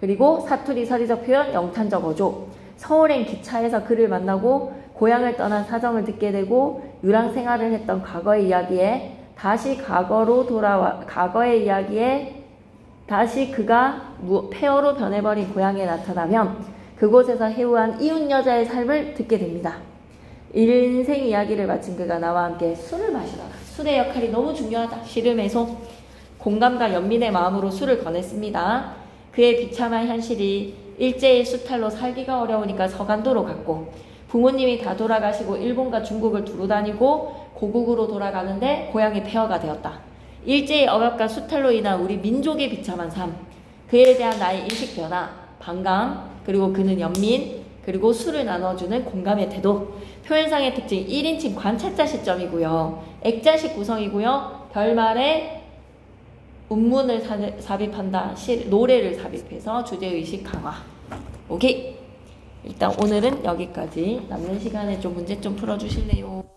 그리고 사투리 서리적 표현, 영탄적 어조. 서울행 기차에서 그를 만나고 고향을 떠난 사정을 듣게 되고 유랑 생활을 했던 과거의 이야기에 다시 과거의 이야기에 다시 그가 폐허로 변해버린 고향에 나타나면 그곳에서 해우한 이웃 여자의 삶을 듣게 됩니다. 인생 이야기를 마친 그가 나와 함께 술을 마시더라. 술의 역할이 너무 중요하다. 시름해소. 공감과 연민의 마음으로 술을 권했습니다. 그의 비참한 현실이 일제의 수탈로 살기가 어려우니까 서간도로 갔고, 부모님이 다 돌아가시고 일본과 중국을 두루 다니고 고국으로 돌아가는데 고향이 폐허가 되었다. 일제의 억압과 수탈로 인한 우리 민족의 비참한 삶, 그에 대한 나의 인식 변화, 반감, 그리고 그는 연민, 그리고 술을 나눠주는 공감의 태도. 표현상의 특징 1인칭 관찰자 시점이고요. 액자식 구성이고요. 결말에 운문을 삽입한다. 노래를 삽입해서 주제의식 강화. 오케이. 일단 오늘은 여기까지. 남는 시간에 좀 문제 좀 풀어주실래요?